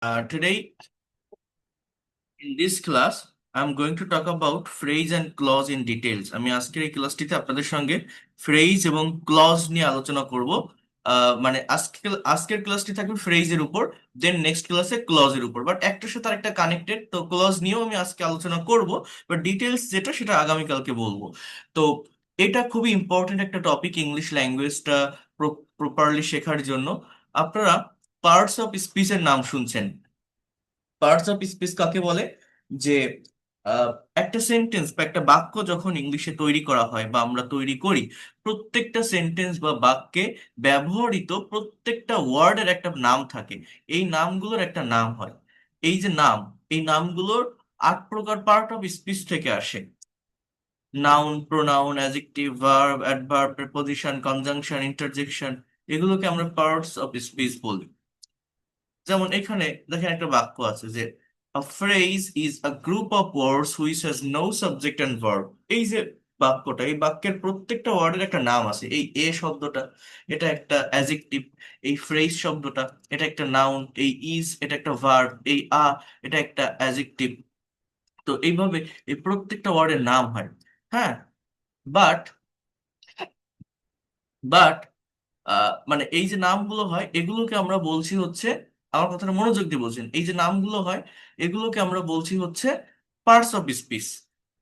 Today in this class, I'm going to talk about phrase and clause in details. আমি আজকের এই ক্লাসটিতে আপনাদের সঙ্গে ফ্রেজ এবং ক্লজ নিয়ে আলোচনা করব। মানে আজকের ক্লাসটি থাকবে ফ্রেজের উপর, দেন নেক্সট ক্লাসে ক্লজের উপর, বাট একটার সাথে আরেকটা কানেক্টেড। তো ক্লজ নিয়েও আমি আজকে আলোচনা করব, বাট ডিটেলস যেটা সেটা আগামীকালকে বলবো। তো এটা খুবই ইম্পর্টেন্ট একটা টপিক ইংলিশ ল্যাঙ্গুয়েজটা প্রপারলি শেখার জন্য। আপনারা পার্টস অফ স্পিচের নাম শুনছেন। পার্টস অফ স্পিচ কাকে বলে? যে আহ, একটা সেন্টেন্স বা একটা বাক্য যখন ইংলিশে তৈরি করা হয় বা আমরা তৈরি করি, প্রত্যেকটা সেন্টেন্স বা বাক্যে ব্যবহৃত প্রত্যেকটা ওয়ার্ডের একটা নাম থাকে। এই নামগুলোর একটা নাম হয়। এই যে নাম, এই নামগুলোর 8 প্রকার পার্ট অফ স্পিচ থেকে আসে। Noun, pronoun, adjective, verb, adverb, preposition, conjunction, interjection, এগুলোকে আমরা পার্টস অফ স্পিচ বলি। যেমন এখানে দেখেন একটা বাক্য আছে যে a phrase is a group of words which has no subject and verb। এই যে বাক্যটা, এই বাক্যের প্রত্যেকটা ওয়ার্ডের একটা নাম আছে। এই এ শব্দটা, এটা একটা অ্যাজেক্টিভ। এই ফ্রেজ শব্দটা, এটা একটা নাউন। এই ইজ, এটা একটা ভার্ব। এই এটা একটা অ্যাজেক্টিভ। তো এইভাবে এই প্রত্যেকটা ওয়ার্ডের নাম হয়। হ্যাঁ, বাট বাট মানে এই যে নামগুলো হয় এগুলোকে আমরা বলছি হচ্ছে, আমার কথাটা মনোযোগ দিয়ে বলছেন, এই যে নামগুলো হয় এগুলোকে আমরা বলছি হচ্ছে পার্টস অফ স্পিচ।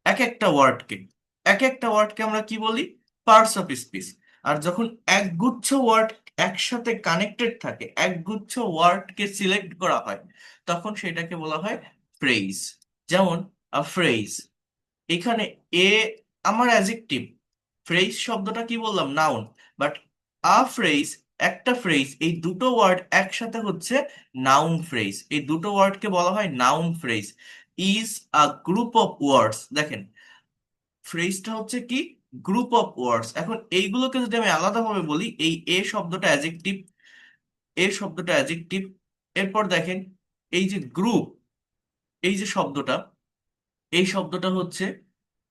এক একটা ওয়ার্ডকে এক একটা ওয়ার্ডকে আমরা কি বলি? Parts of speech. আর যখন একগুচ্ছ ওয়ার্ড একসাথে কানেক্টেড থাকে, একগুচ্ছ ওয়ার্ডকে সিলেক্ট করা হয়, তখন সেটাকে বলা হয় ফ্রেজ। যেমন আ ফ্রেজ, এখানে এ আমার অ্যাজেক্টিভ, ফ্রেজ শব্দটা কি বললাম? নাউন। বাট আ ফ্রেজ, একটা ফ্রেজ, এই দুটো ওয়ার্ড একসাথে হচ্ছে নাউন ফ্রেজ। এই দুটো ওয়ার্ডকে বলা হয় noun phrase. Is a group of ওয়ার্ডস। দেখেন, ফ্রেজটা হচ্ছে কি? গ্রুপ অফ ওয়ার্ডস। এখন এইগুলোকে যদি আমি আলাদাভাবে বলি, এই এ শব্দটা অ্যাজেক্টিভ, এ শব্দটা অ্যাজেক্টিভ। এরপর দেখেন, এই যে গ্রুপ, এই যে শব্দটা, এই শব্দটা হচ্ছে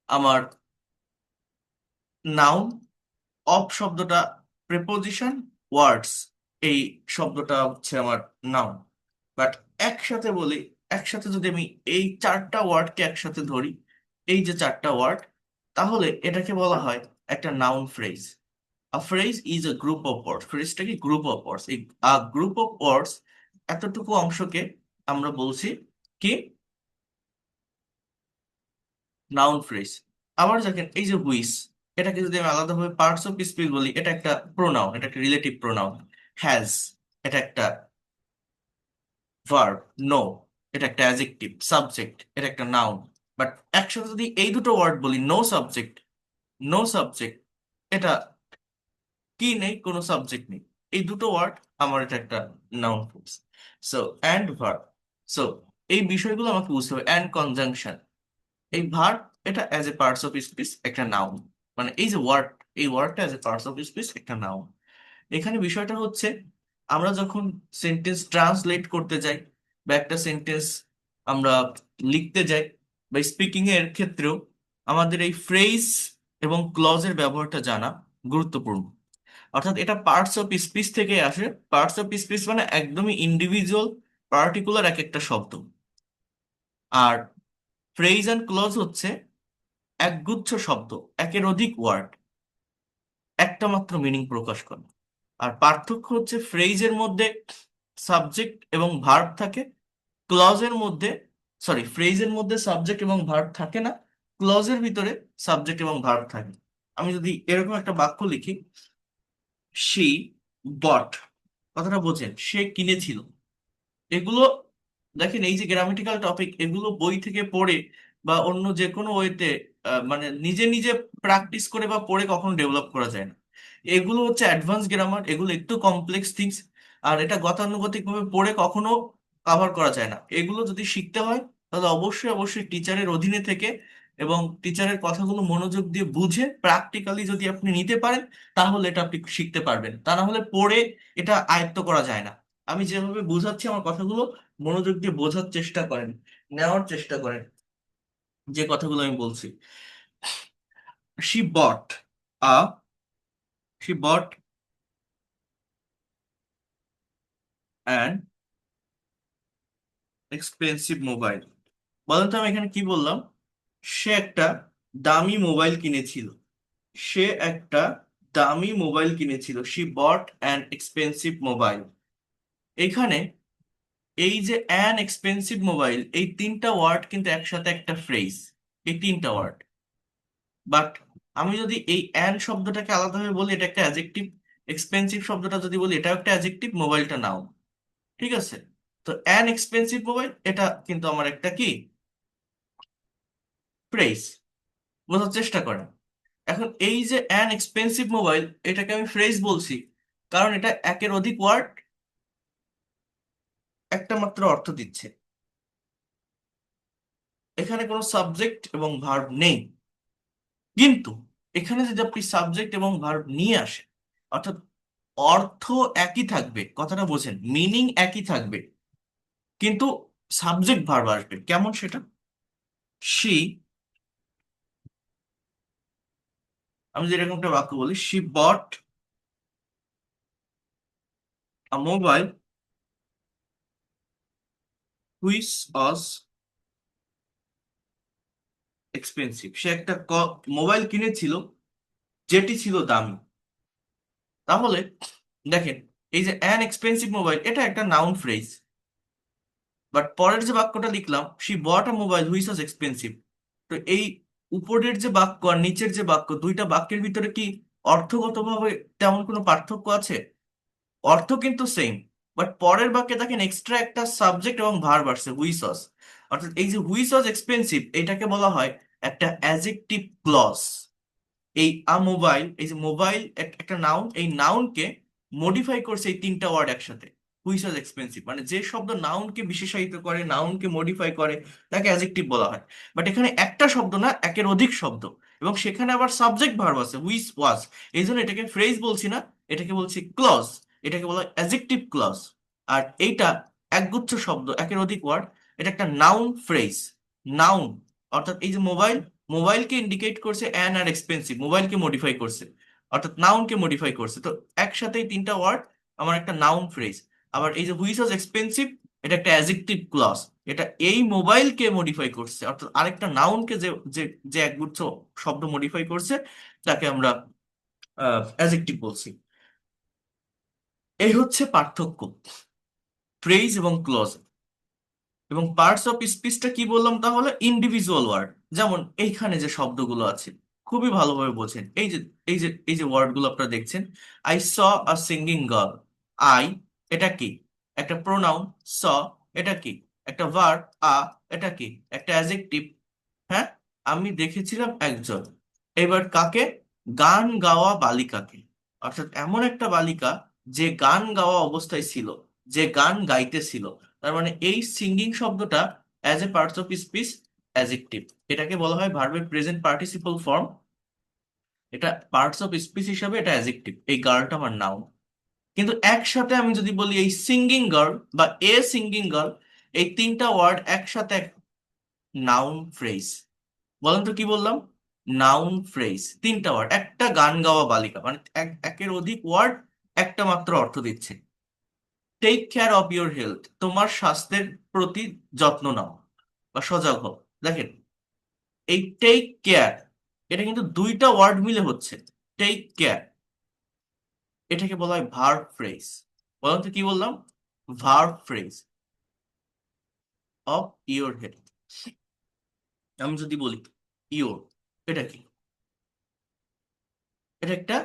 আমার নাউন। অফ শব্দটা প্রেপোজিশন। ওয়ার্ডস, এই শব্দটা হচ্ছে আমার নাউন। বাট একসাথে বলি, একসাথে যদি আমি এই চারটা ওয়ার্ডকে একসাথে ধরি, এই যে চারটা ওয়ার্ড, তাহলে এটাকে বলা হয় একটা noun phrase. A phrase is a group of words. ফ্রেজটা কি? Group of words. এই আ গ্রুপ অফ ওয়ার্ডস, এতটুকু অংশকে আমরা বলছি কি? Noun phrase. আবার দেখেন, এই যে হুইস, এটাকে যদি আমি আলাদাভাবে পার্টস অফ স্পিচ বলি, এটা একটা প্রোনাউন, এটা একটা রিলেটিভ প্রোনাউন। হ্যাজ, এটা একটা ভার্ব। নো, এটা একটা অ্যাডজেক্টিভ। সাবজেক্ট, এটা একটা নাউন। বাট একসাথে যদি এই দুটো ওয়ার্ড বলি, নো সাবজেক্ট, নো সাবজেক্ট, এটা কি? নেই, কোনো সাবজেক্ট নেই। এই দুটো ওয়ার্ড, আমার এটা একটা noun phrase. So and verb. So এই বিষয়গুলো আমাকে বুঝতে হবে। অ্যান্ড কনজাংশন, এই ভার্ব, এটা as a parts of speech একটা নাউন। মানে এই যে ওয়ার্ড, এই ওয়ার্ডটা as a parts of speech একটা নাউন। এখানে বিষয়টা হচ্ছে, আমরা যখন সেন্টেন্স ট্রান্সলেট করতে যাই বা একটা সেন্টেন্স আমরা লিখতে যাই বা স্পিকিং এর ক্ষেত্রেও, আমাদের এই ফ্রেজ এবং ক্লজের ব্যবহারটা জানা গুরুত্বপূর্ণ। অর্থাৎ এটা পার্টস অফ স্পিচ থেকে আসে। পার্টস অফ স্পিচ মানে একদমই ইন্ডিভিজুয়াল, পার্টিকুলার এক একটা শব্দ। আর ফ্রেজ অ্যান্ড ক্লজ হচ্ছে একগুচ্ছ শব্দ, একের অধিক ওয়ার্ড একটা মাত্র মিনিং প্রকাশ করে। আর পার্থক্য হচ্ছে, ফ্রেজের মধ্যে সাবজেক্ট এবং ভার্ব থাকে, ক্লজের মধ্যে, সরি, ফ্রেজের মধ্যে সাবজেক্ট এবং ভার্ব থাকে না, ক্লজের ভিতরে সাবজেক্ট এবং ভার্ব থাকে। আমি যদি এরকম একটা বাক্য লিখি, সি বট, কথাটা বোঝেন, সে কিনেছিল। এগুলো দেখেন, এই যে গ্রামেটিক্যাল টপিক, এগুলো বই থেকে পড়ে বা অন্য যে কোনো ওয়েতে, মানে নিজে নিজে প্র্যাকটিস করে বা পড়ে কখনো ডেভেলপ করা যায় না। এগুলো হচ্ছে অ্যাডভান্স গ্রামার, এগুলো একটু কমপ্লেক্স থিংস। আর এটা গতানুগতিক ভাবে পড়ে কখনো কভার করা যায় না। এগুলো যদি শিখতে হয়, তাহলে অবশ্যই অবশ্যই টিচারের অধীনে থেকে এবং টিচারের কথাগুলো মনোযোগ দিয়ে বুঝে প্র্যাকটিক্যালি যদি আপনি নিতে পারেন, তাহলে এটা আপনি শিখতে পারবেন। তা না হলে পড়ে এটা আয়ত্ত করা যায় না। আমি যেভাবে বোঝাচ্ছি, আমার কথাগুলো মনোযোগ দিয়ে বোঝার চেষ্টা করেন, নেওয়ার চেষ্টা করেন যে কথাগুলো আমি বলছি। She bought a she bought an expensive mobile. বলেন তো আমি এখানে কি বললাম? সে একটা দামি মোবাইল কিনেছিল। সে একটা দামি মোবাইল কিনেছিল, she bought an expensive mobile. এখানে এই যে অ্যান এক্সপেন্সিভ মোবাইল, এই তিনটা ওয়ার্ড কিন্তু একসাথে একটা ফ্রেজ, এই তিনটা ওয়ার্ড। বাট আমি যদি এই অ্যান শব্দটাকে আলাদাভাবে বলি, এটা একটা অ্যাজেক্টিভ। এক্সপেন্সিভ শব্দটা যদি বলি, এটাও একটা অ্যাজেক্টিভ, মোবাইলটা নাও। ঠিক আছে? তো অ্যান এক্সপেন্সিভ মোবাইল এটা কিন্তু আমার একটা কি ফ্রেজ। বোঝার চেষ্টা করেন। এখন এই যে অ্যান এক্সপেন্সিভ মোবাইল, এটাকে আমি ফ্রেজ বলছি কারণ এটা একের অধিক ওয়ার্ড একটা মাত্র অর্থ দিচ্ছে। এখানে কোনো সাবজেক্ট এবং ভার্ব নেই। কিন্তু এখানে যদি আপনি সাবজেক্ট এবং ভার্ব নিয়ে আসেন, অর্থাৎ অর্থ একই থাকবে, কথাটা বোঝেন, মিনিং একই থাকবে, কিন্তু সাবজেক্ট ভার্ব আসবে। কেমন সেটা? শি, আমি যেরকম একটা বাক্য বলি, she bought a mobile which was expensive. সে একটা মোবাইল কিনেছিল যেটি ছিল দামি। তাহলে দেখেন, এই যে অ্যান এক্সপেন্সিভ মোবাইল, এটা একটা নাউন ফ্রেজ। বাট পরের যে বাক্যটা লিখলাম, she bought a mobile which was expensive, তো এই উপরের যে বাক্য আর নিচের যে বাক্য, দুইটা বাক্যের ভিতরে কি অর্থগতভাবে তেমন কোনো পার্থক্য আছে? অর্থ কিন্তু সেম। বাট পরের বাক্যে দেখেন এক্সট্রা একটা সাবজেক্ট এবং ভার্ব আসছে, হুইচ ওয়াজ। অর্থাৎ এই যে হুইচ ওয়াজ এক্সপেন্সিভ, এটাকে বলা হয় একটা অ্যাজেক্টিভ ক্লজ। এই আ মোবাইল, এই যে মোবাইল একটা নাউন, এই নাউনকে মডিফাই করছে এই তিনটা ওয়ার্ড একসাথে। হুইচ ওয়াজ এক্সপেন্সিভ মানে যে শব্দ নাউনকে বিশেষায়িত করে, নাউনকে মডিফাই করে, তাকে অ্যাজেক্টিভ বলা হয়। বাট এখানে একটা শব্দ না, একের অধিক শব্দ, এবং সেখানে আবার সাবজেক্ট ভার্ব আছে হুইচ ওয়াজ। এই জন্য এটাকে ফ্রেজ বলছি না, এটাকে বলছি ক্লজ। এটাকে বলা হয় অ্যাজেক্টিভ ক্লজ। আর এইটা একগুচ্ছ শব্দ, একের অধিক ওয়ার্ড, এটা একটা নাউন ফ্রেজ। নাউন, অর্থাৎ এই যে মোবাইল, মোবাইলকে ইন্ডিকেট করছে অ্যান আর এক্সপেন্সিভ, মোবাইলকে মডিফাই করছে, অর্থাৎ নাউনকে মডিফাই করছে। তো একসাথে এই তিনটা ওয়ার্ড আমার একটা নাউন ফ্রেজ। আবার এই যে হুইচ ওয়াজ এক্সপেন্সিভ, এটা একটা অ্যাজেক্টিভ ক্লজ। এটা এই মোবাইলকে মডিফাই করছে, অর্থাৎ আরেকটা নাউনকে যে যে যে একগুচ্ছ শব্দ মডিফাই করছে, তাকে আমরা অ্যাজেক্টিভ বলছি। এই হচ্ছে পার্থক্য ফ্রেজ এবং ক্লজ। এবং পার্টস অফ স্পিচটা কি বললাম তাহলে? Individual word. যেমন এইখানে যে শব্দগুলো আছে, খুবই ভালোভাবে বোঝেন। এই যে ওয়ার্ডগুলো আপনারা দেখছেন, I saw a singing girl. I, এটা কি? একটা প্রোনাউন। স, এটা কি? একটা ভার্ব। আ, এটা কি? একটা অ্যাজেক্টিভ। হ্যাঁ, আমি দেখেছিলাম একজন। এবার কাকে? গান গাওয়া বালিকাকে। অর্থাৎ এমন একটা বালিকা যে গান গাওয়া অবস্থায় ছিল, যে গান গাইতেছিল। তার মানে এই সিঙ্গিং শব্দটা as a parts of speech adjective. এটাকে বলা হয় ভার্বের প্রেজেন্ট পার্টিসিপল ফর্ম। এটা পার্টস অফ স্পিচ হিসাবে এটা অ্যাজেক্টিভ। এই গার্লটা আমার নাউন। কিন্তু একসাথে আমি যদি বলি এই সিঙ্গিং গার্ল বা এ সিঙ্গিং গার্ল, এই তিনটা ওয়ার্ড একসাথে নাউন ফ্রেজ। বলেন তো কি বললাম? নাউন ফ্রেজ, তিনটা ওয়ার্ড, একটা গান গাওয়া বালিকা, মানে একের অধিক ওয়ার্ড একটা মাত্র অর্থ দিচ্ছে। Take care of your health, তোমার স্বাস্থ্যের প্রতি যত্ন নাও বা সজাগ হও। দেখেন, এই টেক কেয়ার, এটা কিন্তু দুইটা ওয়ার্ড মিলে হচ্ছে। টেক কেয়ার, এটাকে বলা হয় ভার্ব ফ্রেজ। বলেন তো কি বললাম? Verb phrase of your health. আমি যদি বলি ইউর, এটা কি? এটা একটা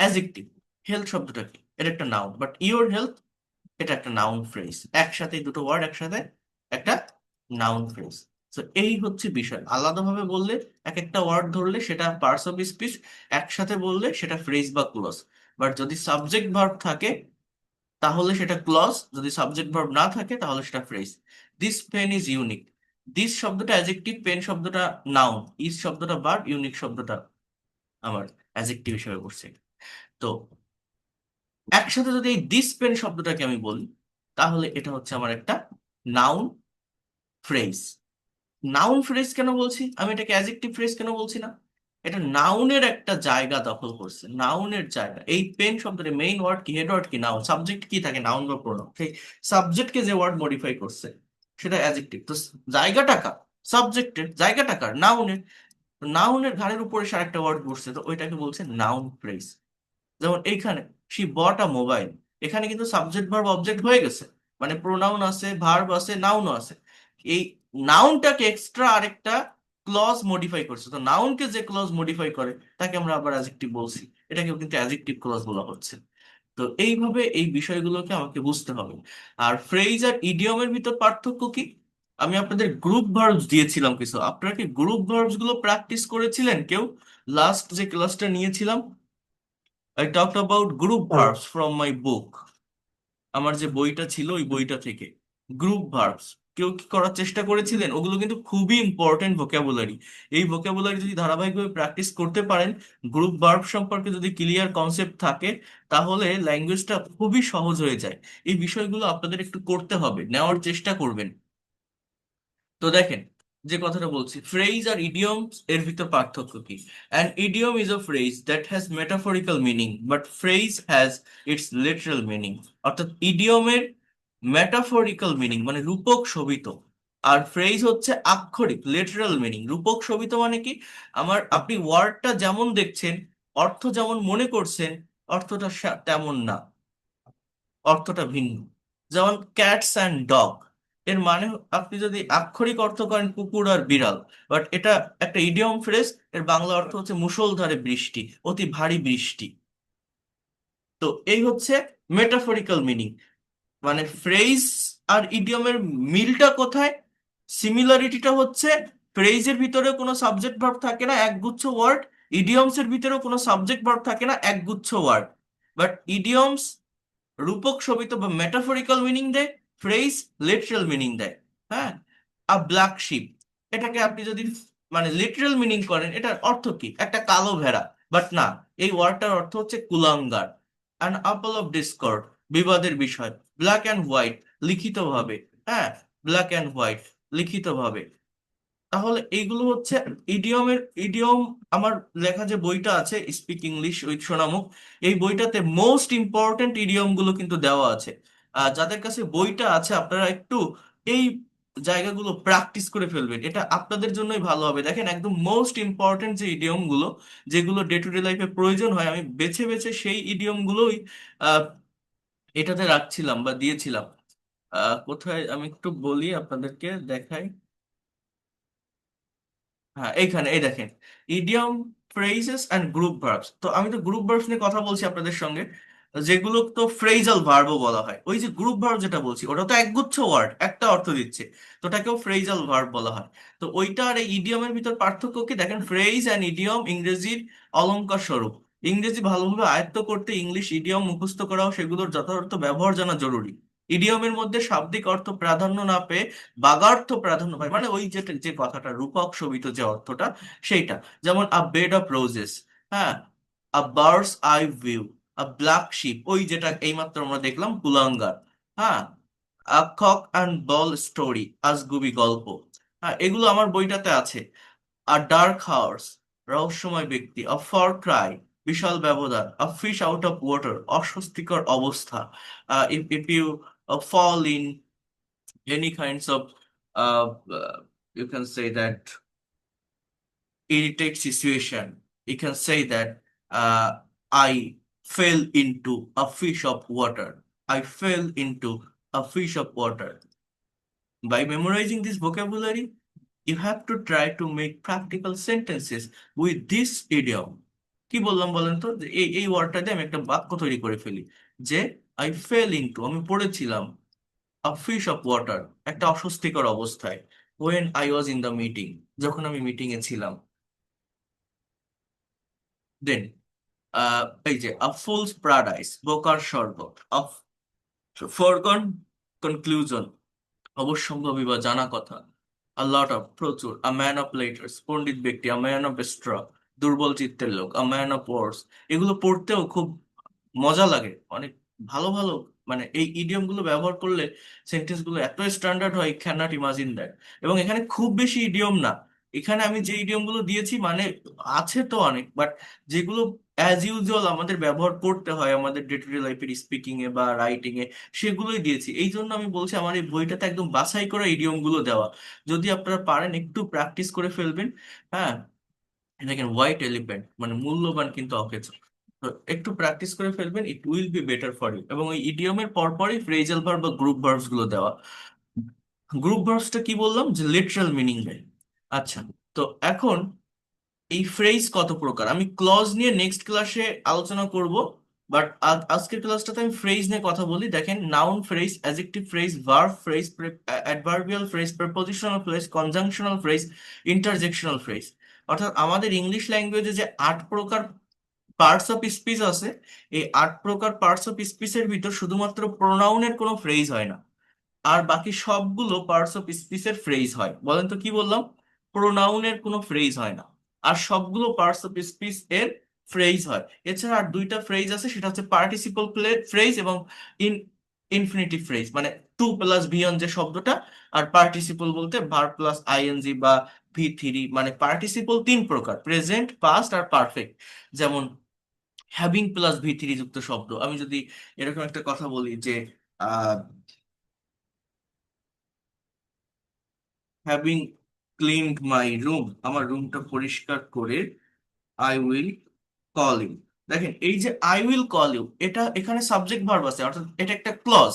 অ্যাজেক্টিভ। হেলথ শব্দটা কি? এটা একটা নাউন। বাট ইওর হেলথ, এটা একটা নাউন ফ্রেজ। একসাথে দুটো ওয়ার্ড একসাথে একটা নাউন ফ্রেজ। তো এই হচ্ছে বিষয়। আলাদাভাবে বললে, এক একটা ওয়ার্ড ধরলে সেটা পার্টস অফ স্পিচ, একসাথে বললে সেটা ফ্রেজ বা ক্লজ। বাট যদি সাবজেক্ট ভার্ব থাকে তাহলে সেটা ক্লজ, যদি সাবজেক্ট ভার্ব না থাকে তাহলে সেটা phrase. This pen is unique. This শব্দটা অ্যাজেক্টিভ, পেন শব্দটা নাউন, ইজ শব্দটা ভার্ব, ইউনিক শব্দটা আমার অ্যাজেক্টিভ হিসেবে করছে। তো একসাথে যদি এই দিস পেন শব্দটাকে আমি বলি, তাহলে এটা হচ্ছে আমার একটা নাউন ফ্রেজ। নাউন ফ্রেজ কেন বলছি? আমি এটাকে অ্যাডজেক্টিভ ফ্রেজ কেন বলছি না? এটা নাউনের একটা জায়গা দখল করছে, নাউনের জায়গা। এই পেন শব্দের মেইন ওয়ার্ড কি, হেড ওয়ার্ড কি, নাউন। সাবজেক্ট কি থাকে, নাউন বা প্রোনাউন। সেই সাবজেক্টকে যে ওয়ার্ড মডিফাই করছে সেটা অ্যাডজেক্টিভ। তো জায়গাটা কার? সাবজেক্টের। জায়গাটা কার? নাউনের। নাউনের ঘাড়ের উপরে সে আরেকটা ওয়ার্ড বসছে, তো ওইটাকে বলছে নাউন ফ্রেজ। যেমন এইখানে শি বট আ মোবাইল, এখানে কিন্তু সাবজেক্ট ভার্ব অবজেক্ট হয়ে গেছে, মানে প্রোনাউন আছে, ভার্ব আছে, নাউনও আছে। এই নাউনটাকে এক্সট্রা আরেকটা ক্লজ মডিফাই করছে। তো নাউনকে যে ক্লজ মডিফাই করে তাকে আমরা আবার অ্যাডজেক্টিভ বলছি, এটাকে কিন্তু অ্যাডজেক্টিভ ক্লজ বলা হচ্ছে। তো এইভাবে এই বিষয়গুলোকে আমাকে বুঝতে হবে। আর ফ্রেজ আর ইডিয়মের ভিতর পার্থক্য কি? আমি আপনাদের গ্রুপ ভার্বস দিয়েছিলাম কিছু, আপনারা কি গ্রুপ ভার্বস গুলো প্র্যাকটিস করেছিলেন কেউ? লাস্ট যে ক্লাসটা নিয়েছিলাম, আই টকড অ্যাবাউট গ্রুপ হ্যাঁ, ভার্বস ফ্রম মাই বুক। আমার যে বইটা ছিল ওই বইটা থেকে গ্রুপ ভার্বস কেউ কি করার চেষ্টা করেছিলেন? ওগুলো কিন্তু খুবই ইম্পর্টেন্ট ভোকাবুলারি। এই ভোকাবুলারি যদি ধারাবাহিকভাবে প্র্যাকটিস করতে পারেন, গ্রুপ ভার্ব সম্পর্কে যদি ক্লিয়ার কনসেপ্ট থাকে, তাহলে ল্যাঙ্গুয়েজটা খুবই সহজ হয়ে যায়। এই বিষয়গুলো আপনাদের একটু করতে হবে, নেওয়ার চেষ্টা করবেন। তো দেখেন, যে কথাটা বলছি, ফ্রেজ আর ইডিয়মস এর ভিতর পার্থক্য কি? An idiom is a phrase that has metaphorical meaning but phrase has its literal meaning. অর্থাৎ ইডিয়মের মেটাফরিক্যাল মিনিং মানে রূপক শোভিত, আর ফ্রেজ হচ্ছে আক্ষরিক লিটারাল মিনিং। রূপক শোভিত মানে কি? আপনি ওয়ার্ডটা যেমন দেখছেন, অর্থ যেমন মনে করছেন, অর্থটা তেমন না, অর্থটা ভিন্ন। যেমন ক্যাটস অ্যান্ড ডগ, এর মানে আপনি যদি আক্ষরিক অর্থ করেন কুকুর আর বিড়াল, বাট এটা একটা ইডিয়ম ফ্রেজ, এর বাংলা অর্থ হচ্ছে মুষলধারে বৃষ্টি, অতি ভারী বৃষ্টি। তো এই হচ্ছে মেটাফরিক্যাল মিনিং। মানে ফ্রেজ আর ইডিয়মের মিলটা কোথায়? সিমিলারিটিটা হচ্ছে ফ্রেজের ভিতরে কোনো সাবজেক্ট ভার্ব থাকে না, একগুচ্ছ ওয়ার্ড। ইডিয়মস এর ভিতরেও কোনো সাবজেক্ট ভার্ব থাকে না, একগুচ্ছ ওয়ার্ড। বাট ইডিয়মস রূপক শোভিত বা মেটাফরিক্যাল মিনিং দেয়, ফ্রেজ লিটারাল মিনিং দেয়। হ্যাঁ, আ ব্ল্যাক শিপ, এটাকে আপনি যদি মানে লিটারাল মিনিং করেন, এটার অর্থ কি? একটা কালো ভেড়া। বাট না, এই ওয়ার্ডটার অর্থ হচ্ছে কুলাঙ্গার। অ্যান আপল অফ ডিসকর্ড, বিবাদের বিষয়। ব্ল্যাক অ্যান্ড হোয়াইট, লিখিতভাবে। হ্যাঁ, ব্ল্যাক অ্যান্ড হোয়াইট, লিখিতভাবে। তাহলে এইগুলো হচ্ছে ইডিয়মের ইডিয়ম। আমার লেখা যে বইটা আছে স্পিক ইংলিশ উইথ সোনামুখ, এই বইটাতে মোস্ট ইম্পর্টেন্ট ইডিয়ম গুলো কিন্তু দেওয়া আছে। যাদের কাছে বইটা আছে, আপনারা একটু এই জায়গাগুলো প্র্যাকটিস করে ফেলবেন, এটা আপনাদের জন্যই ভালো হবে। দেখেন, একদম মোস্ট ইম্পর্টেন্ট যে ইডিয়ম গুলো, যেগুলো ডে টু ডে লাইফে প্রয়োজন হয়, আমি বেছে বেছে সেই ইডিয়ম গুলোই আহ, এটাতে রাখছিলাম বা দিয়েছিলাম। কোথায় আমি একটু বলি আপনাদেরকে, দেখাই। হ্যাঁ, এইখানে এই দেখেন, idiom, phrases and group verbs. তো আমি তো গ্রুপ ভার্বস নিয়ে কথা বলছি আপনাদের সঙ্গে, যেগুলো তো ফ্রেজাল ভার্বও বলা হয়। ওই যে গ্রুপ ভার্ব যেটা বলছি, ওটা তো একগুচ্ছ ওয়ার্ড, একটা অর্থ দিচ্ছে, তো ওটাকেও ফ্রেজাল ভার্ব বলা হয়। তো ওইটা আর এই ইডিয়মের ভিতর পার্থক্য কি দেখেন, ফ্রেজ অ্যান্ড ইডিয়ম ইংরেজির অলংকার স্বরূপ। ইংরেজি ভালোভাবে আয়ত্ত করতে ইংলিশ ইডিয়ম মুখস্থ করাও সেগুলোর যথার্থ ব্যবহার জানা জরুরি। ইডিয়মের মধ্যে শাব্দিক অর্থ প্রাধান্য না পেয়ে বাগার্থ প্রাধান্য পায়, মানে ওই যেটা যে কথাটা রূপক শোভিত যে অর্থটা, সেইটা। যেমন আ বেড অফ রোজেস, হ্যাঁ, a bird's eye view, a black sheep, ওই যেটা এইমাত্র আমরা দেখলাম কুলাঙ্গার। হ্যাঁ, a cock and bull story, আজগুবি গল্প। হ্যাঁ, এগুলো আমার বইটাতে আছে। আ ডার্ক হাউস, রহস্যময় ব্যক্তি। আ ফর ক্রাই, বিশাল ব্যবধান। A fish out of water, অস্বস্তিকর অবস্থা। If you fall in any kinds of you can say that irritate situation, you can say that I fell into a fish of water, I fell into a fish of water. By memorizing this vocabulary, you have to try to make practical sentences with this idiom. কি বললাম বলেন তো, যে এই ওয়ার্ডটা দিয়ে আমি একটা বাক্য তৈরি করে ফেলি, যে আই ফেল ইনটু, আমি পড়েছিলাম, আ ফিশ অফ ওয়াটার, একটা অস্বস্তিকর অবস্থায়, when I was in the meeting, যখন আমি মিটিং এ ছিলাম। দেন এই যে আ ফুলস প্যারাডাইস, বোকার স্বর্গ। অফ ফরগন কনক্লুশন, অবশ্যম্ভাবী বা জানা কথা। আ লট অফ, প্রচুর। আ ম্যান অফ লেটার্স, পণ্ডিত ব্যক্তি। আ ম্যান অফ স্ট্র, দুর্বল চিত্তের লোক। আ ম্যান অফ ওয়ার্ডস, এগুলো পড়তেও খুব মজা লাগে অনেক। ভালো ভালো, মানে এই ইডিয়ম গুলো ব্যবহার করলে সেন্টেন্স গুলো এত স্ট্যান্ডার্ড হয়, ক্যান নট ইমাজিন দ্যাট। এবং এখানে খুব বেশি ইডিয়ম না, এখানে আমি যে ইডিয়ম গুলো দিয়েছি মানে আছে তো অনেক, বাট যেগুলো অ্যাজ ইউজুয়াল আমাদের ব্যবহার করতে হয় আমাদের ডে টু ডে লাইফের স্পিকিং এ বা রাইটিং এ, সেগুলোই দিয়েছি। এই জন্য আমি বলছি আমার এই বইটাতে একদম বাছাই করা ইডিয়ম গুলো দেওয়া। যদি আপনারা পারেন একটু প্র্যাকটিস করে ফেলবেন। হ্যাঁ, দেখেন হোয়াইট এলিফ্যান্ট মানে মূল্যবান কিন্তু অকেজ। তো একটু প্র্যাকটিস করে ফেলবেন, it will be better for you. এবং ওই ইডিয়মের পরপরই ফ্রেজাল ভার্ব বা গ্রুপ ভার্বস গুলো দেওয়া। গ্রুপ ভার্বসটা কি বললাম, যে লিটারাল মিনিং দেয়। আচ্ছা, তো এখন এই ফ্রেজ কত প্রকার আমি ক্লজ নিয়ে নেক্সট ক্লাসে আলোচনা করব, বাট আজকের ক্লাসটাতে আমি ফ্রেজ নিয়ে কথা বলি। দেখেন, noun phrase, adjective phrase, verb phrase, adverbial phrase, prepositional phrase, conjunctional phrase, interjectional phrase. অর্থাৎ আমাদের ইংলিশ ল্যাঙ্গুয়েজে যে 8 প্রকার পার্টস অফ স্পিচ আছে, এই 8 প্রকার পার্টস অফ স্পিচের ভিতর শুধুমাত্র প্রোনাউনের কোনো ফ্রেজ হয় না, আর বাকি সবগুলো পার্টস অফ স্পিচের ফ্রেজ হয়। বলেন তো কি বললাম? প্রোনাউনের কোনো ফ্রেজ হয় না, আর সবগুলো পার্টস অফ স্পিচ এর ফ্রেজ হয়। এছাড়া আর দুইটা ফ্রেজ আছে, সেটা হচ্ছে পার্টিসিপল ফ্রেজ এবং ইন ইনফিনিটিভ ফ্রেজ, মানে টু প্লাস বিয়ন যে শব্দটা। আর পার্টিসিপল বলতে ভার্ব প্লাস আইএনজি বা ভি3। মানে পার্টিসিপল 3 প্রকার, প্রেজেন্ট, পাস্ট আর পারফেক্ট। যেমন হ্যাভিং প্লাস ভি3 যুক্ত শব্দ। আমি যদি এরকম একটা কথা বলি যে হ্যাভিং ক্লিনড মাই রুম, আমার রুমটা পরিষ্কার করে আই উইল কল ইউ। দেখেন এই যে আই উইল কল ইউ, এটা এখানে সাবজেক্ট ভার্ব আছে, অর্থাৎ এটা একটা ক্লজ।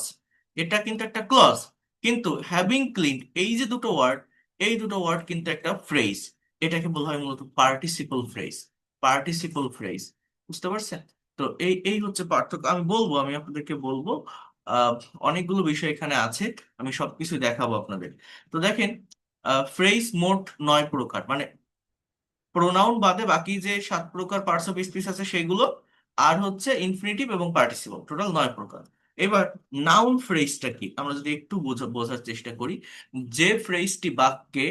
এটা কিন্তু একটা ক্লজ। কিন্তু হ্যাভিং ক্লিনড এই যে দুটো ওয়ার্ড, এই দুটো ওয়ার্ড কিন্তু একটা ফ্রেজ। এটাকে বলা হয় মূলত পার্টিসিপল ফ্রেজ। পার্টিসিপল ফ্রেজ, বুঝতে পারছেন? তো এই এই হচ্ছে পার্থক্য। আমি বলবো, আমি আপনাদেরকে বলবো। আহ অনেকগুলো বিষয় এখানে আছে, আমি সবকিছু দেখাবো আপনাদের। তো দেখেন, ফ্রেজ মোট 9 প্রকার, মানে প্রোনাউন বাদে বাকি যে 7 প্রকার পার্টস অফ স্পিচ আছে সেগুলো, আর হচ্ছে ইনফিনিটিভ এবং পার্টিসিপল, টোটাল 9 প্রকার। এবার নাউন ফ্রেজটা কি আমরা যদি একটু বোঝার চেষ্টা করি। যে ফ্রেজটি বাক্যে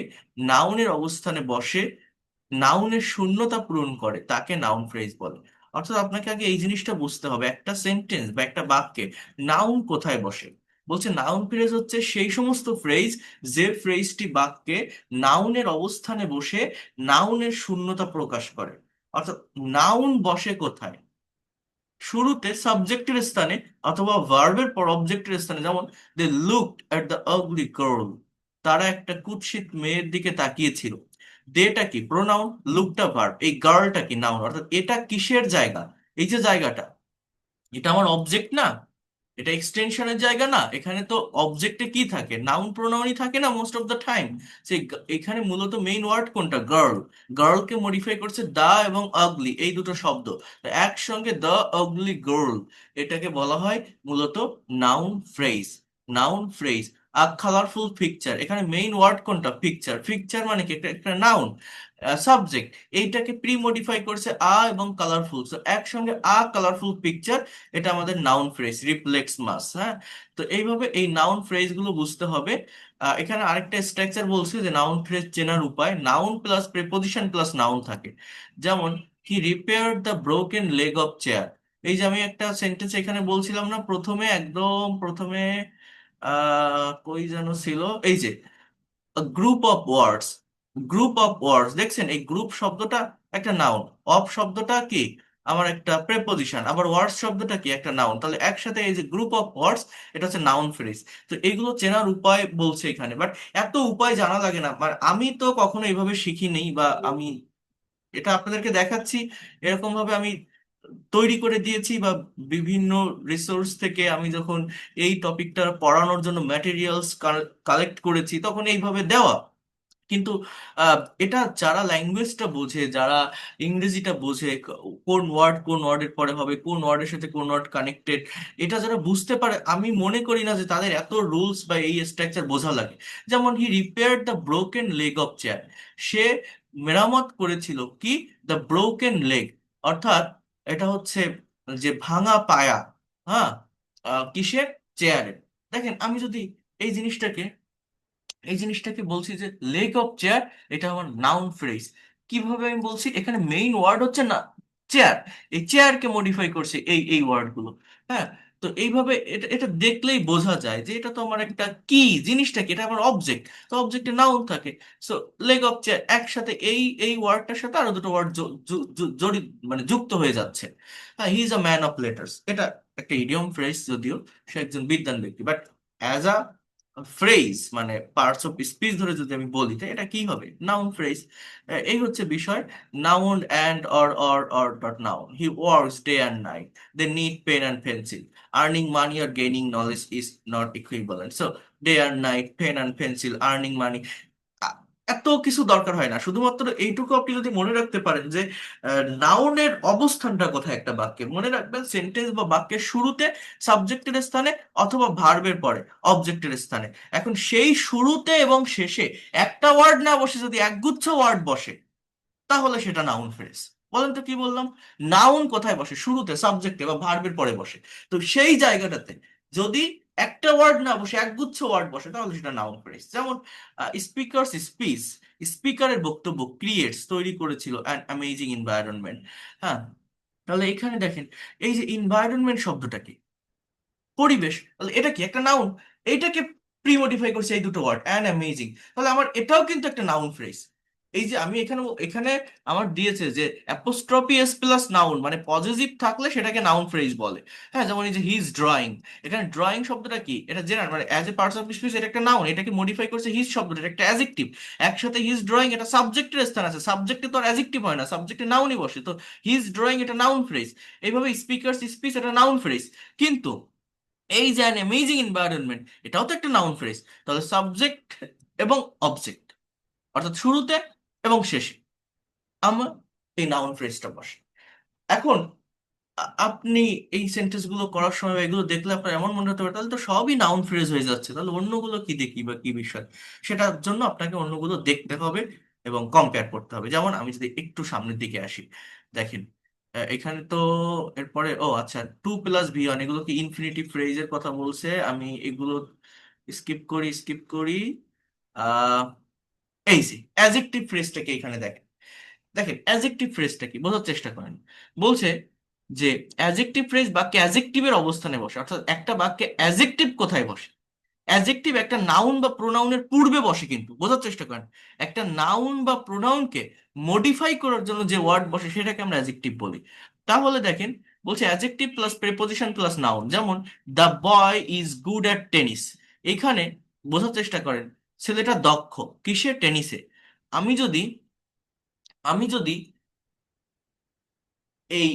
নাউনের অবস্থানে বসে, নাউনের শূন্যতা পূরণ করে, তাকে নাউন ফ্রেজ বলে। অর্থাৎ আপনাকে আগে এই জিনিসটা বুঝতে হবে, একটা সেন্টেন্স বা একটা বাক্যে নাউন কোথায় বসে। বলছে নাউন ফ্রেজ হচ্ছে সেই সমস্ত ফ্রেজ যে ফ্রেজটি বাক্যে নাউনের অবস্থানে বসে নাউনের শূন্যতা প্রকাশ করে। অর্থাৎ নাউন বসে কোথায়? শুরুতে সাবজেক্টের স্থানে, অথবা ভার্বের পর অবজেক্টের স্থানে। যেমন they looked at the ugly girl, তারা একটা কুৎসিত মেয়ের দিকে তাকিয়েছিল। দেটা কি প্রোনাউন, লুকটা ভার্ব, এই গার্লটা কি নাউন। অর্থাৎ এটা কিসের জায়গা? এই যে জায়গাটা, এটা আমার অবজেক্ট না? এটা এক্সটেনশনের জায়গা না? এখানে তো অবজেক্টে কি থাকে, নাউন প্রোনাউনই থাকে না মোস্ট অফ দ্য টাইম। সেই এখানে মূলত মেইন ওয়ার্ড কোনটা, গার্ল। গার্লকে মডিফাই করছে দা এবং আগলি, এই দুটো শব্দ। তো একসঙ্গে দ্য আগলি গার্ল, এটাকে বলা হয় মূলত noun phrase. Noun phrase. A colourful picture, এখানে মেইন ওয়ার্ড কোনটা, পিকচার। পিকচার মানে কি, একটা একটা নাউন। সাবজেক্ট, এইটাকে প্রি মডিফাই করছে আ এবং কালারফুল, তো একসঙ্গে আ কালারফুল পিকচার, এটা আমাদের নাউন ফ্রেজ, রিফ্লেক্স মাস। হ্যাঁ, তো এইভাবে এই নাউন ফ্রেজ গুলো বুঝতে হবে। এখানে আরেকটা স্ট্রাকচার বলছে যে নাউন ফ্রেজ চেনার উপায়, noun plus preposition plus noun থাকে। যেমন he repair the broken leg of chair. এই যে আমি একটা সেন্টেন্স এখানে বলছিলাম না, প্রথমে একদম প্রথমে কই যেন ছিল, এই যে group of words. Group of ওয়ার্ডস, দেখছেন এই গ্রুপ শব্দটা একটা নাউন, অফ শব্দটা কি আমার একটা প্রেপোজিশন, আবার ওয়ার্ডস শব্দটা কি একটা নাউন। তাহলে একসাথে এই যে গ্রুপ অফ ওয়ার্ডস, এটা হচ্ছে নাউন ফ্রেজ। তো এগুলো চেনার উপায় বলছে এখানে, বাট এত উপায় জানা লাগে না। মানে আমি তো কখনো এইভাবে শিখিনি, বা আমি এটা আপনাদেরকে দেখাচ্ছি এরকম ভাবে আমি তৈরি করে দিয়েছি, বা বিভিন্ন রিসোর্স থেকে আমি যখন এই টপিকটা পড়ানোর জন্য ম্যাটেরিয়ালস কালেক্ট করেছি তখন এইভাবে দেওয়া। কিন্তু এটা যারা ল্যাঙ্গুয়েজটা বোঝে, যারা ইংরেজিটা বোঝে, কোন ওয়ার্ড কোন ওয়ার্ডের পরে হবে, কোন ওয়ার্ডের সাথে কোন ওয়ার্ড কানেক্টেড, এটা যারা বুঝতে পারে, আমি মনে করি না যে তাদের এত রুলস বা এই স্ট্রাকচার বোঝা লাগে। যেমন he repaired the broken leg of chair, সে মেরামত করেছিল কি, দ্য ব্রোকেন লেগ, অর্থাৎ এটা হচ্ছে যে ভাঙা পায়া। হ্যাঁ, কিসের, চেয়ারের। দেখেন আমি যদি এই জিনিসটাকে এই জিনিসটাকে বলছি যে লেগ অফ চেয়ার, এটা আমার নাউন ফ্রেজ। কিভাবে আমি বলছি, এখানে মেইন ওয়ার্ড হচ্ছে না চেয়ার, এই চেয়ারকে মডিফাই করছে এই এই ওয়ার্ড গুলো। হ্যাঁ, তো এইভাবে এটা এটা দেখলেই বোঝা যায় যে এটা তো আমার একটা কি, জিনিসটা কি, এটা আমার অবজেক্ট। তো অবজেক্টে নাউন থাকে। সো লেগ অফ চেয়ার একসাথে এই এই ওয়ার্ডটার সাথে আরো দুটো ওয়ার্ড জড়িত, মানে যুক্ত হয়ে যাচ্ছে। হ্যাঁ, he is a man of letters, এটা একটা ইডিয়ম ফ্রেজ, যদিও সে একজন বিদ্বান ব্যক্তি, বাট অ্যাজ আ ফ্রেজ, মানে পার্টস অফ স্পিচ ধরে যদি আমি বলি, তো এটা কি হবে? Noun phrase. এই হচ্ছে বিষয়। Noun and or dot noun. He works day and night. They need pen and pencil. Earning money or gaining knowledge is not equivalent. So day and night, pen and pencil, earning money, আ- এত কিছু দরকার হয় না। শুধুমাত্র এইটুকু আপনি যদি মনে রাখতে পারেন যে নাউনের অবস্থানটা কোথায় একটা বাক্যে, মনে রাখবেন সেন্টেন্স বা বাক্যের শুরুতে সাবজেক্টের স্থানে, অথবা ভার্বের পরে অবজেক্টের স্থানে। এখন সেই শুরুতে এবং শেষে একটা ওয়ার্ড না বসে যদি একগুচ্ছ ওয়ার্ড বসে, তাহলে সেটা নাউন ফ্রেজ। বলেন তো কি বললাম? নাউন কোথায় বসে? শুরুতে, সাবজেক্টে বা ভার্বের পরে বসে। তো সেই জায়গাটাতে যদি একটা ওয়ার্ড না বসে একগুচ্ছ ওয়ার্ড বসে, তাহলে সেটা নাউন ফ্রেজ। যেমন স্পিকারস স্পিচ, স্পিকারের বক্তব্য ক্রিয়েটস তৈরি করেছিল অ্যান অ্যামেজিং এনভায়রনমেন্ট। হ্যাঁ, তাহলে এখানে দেখেন, এই যে এনভায়রনমেন্ট শব্দটা কি? পরিবেশ। তাহলে এটা কি একটা নাউন? এইটাকে প্রিমোডিফাই করছে এই দুটো ওয়ার্ড, অ্যান্ড অ্যামেজিং। তাহলে আমার এটাও কিন্তু একটা নাউন ফ্রেজ। এই যে আমি এখানে এখানে আমার দিয়েছে যে অ্যাপোস্ট্রফি এস প্লাস নাউন, মানে পজিটিভ থাকলে সেটাকে নাউন ফ্রেজ বলে। হ্যাঁ, যেমন এই যে হিজ ড্রয়িং, এখানে ড্রয়িং শব্দটা কি? এটা জেনারেল, মানে as a parts of speech এটা একটা নাউন, এটাকে মডিফাই করছে হিজ শব্দটা, এটা একটা অ্যাজেক্টিভ। একসাথে হিজ ড্রয়িং, এটা সাবজেক্টের স্থান আছে, সাবজেক্টে তো আর অ্যাজেক্টিভ হয় না, সাবজেক্টে নাউনই বসে। তো হিজ ড্রয়িং এটা নাউন ফ্রেজ। এইভাবে স্পিকার্স স্পিচ এটা নাউন ফ্রেজ। কিন্তু এই যে অ্যান অ্যামেজিং এনভায়রনমেন্ট, এটাও তো একটা নাউন ফ্রেজ। তাহলে সাবজেক্ট এবং অবজেক্ট, অর্থাৎ শুরুতে এবং শেষে আমার এই নাউন ফ্রেজটা বসে। এখন আপনি এই সেন্টেন্স গুলো করার সময় বা এগুলো দেখলে আপনার এমন মনে হতে পারে তাহলে তো সবই নাউন ফ্রেজ হয়ে যাচ্ছে, তাহলে অন্যগুলো কি দেখি বা কি বিষয়? সেটার জন্য আপনাকে অন্যগুলো দেখতে হবে এবং কম্পেয়ার করতে হবে। যেমন আমি যদি একটু সামনের দিকে আসি, দেখেন এখানে তো এরপরে, ও আচ্ছা, টু প্লাস ভি ওয়ান, এগুলো কি ইনফিনিটিভ ফ্রেজের কথা বলছে। আমি এগুলো স্কিপ করি। আহ এই যে অ্যাজেক্টিভ ফ্রেজটাকে এখানে দেখেন। দেখেন অ্যাজেক্টিভ ফ্রেজটা কি, বোঝার চেষ্টা করেন। বলছে যে অ্যাজেক্টিভ ফ্রেজ বাক্যে অ্যাজেক্টিভের অবস্থানে বসে, অর্থাৎ একটা বাক্যে অ্যাজেক্টিভ কোথায় বসে? অ্যাজেক্টিভ একটা নাউন বা প্রোনাউনের পূর্বে বসে, কিন্তু বোঝার চেষ্টা করেন, একটা নাউন বা প্রোনাউনকে মডিফাই করার জন্য যে ওয়ার্ড বসে সেটাকে আমরা অ্যাজেক্টিভ বলি। তাহলে দেখেন, বলছে adjective plus preposition plus noun. যেমন the boy is good at tennis. এখানে বোঝার চেষ্টা করেন, ছেলেটা দক্ষ কিসে? টেনিসে। আমি যদি আমি যদি এই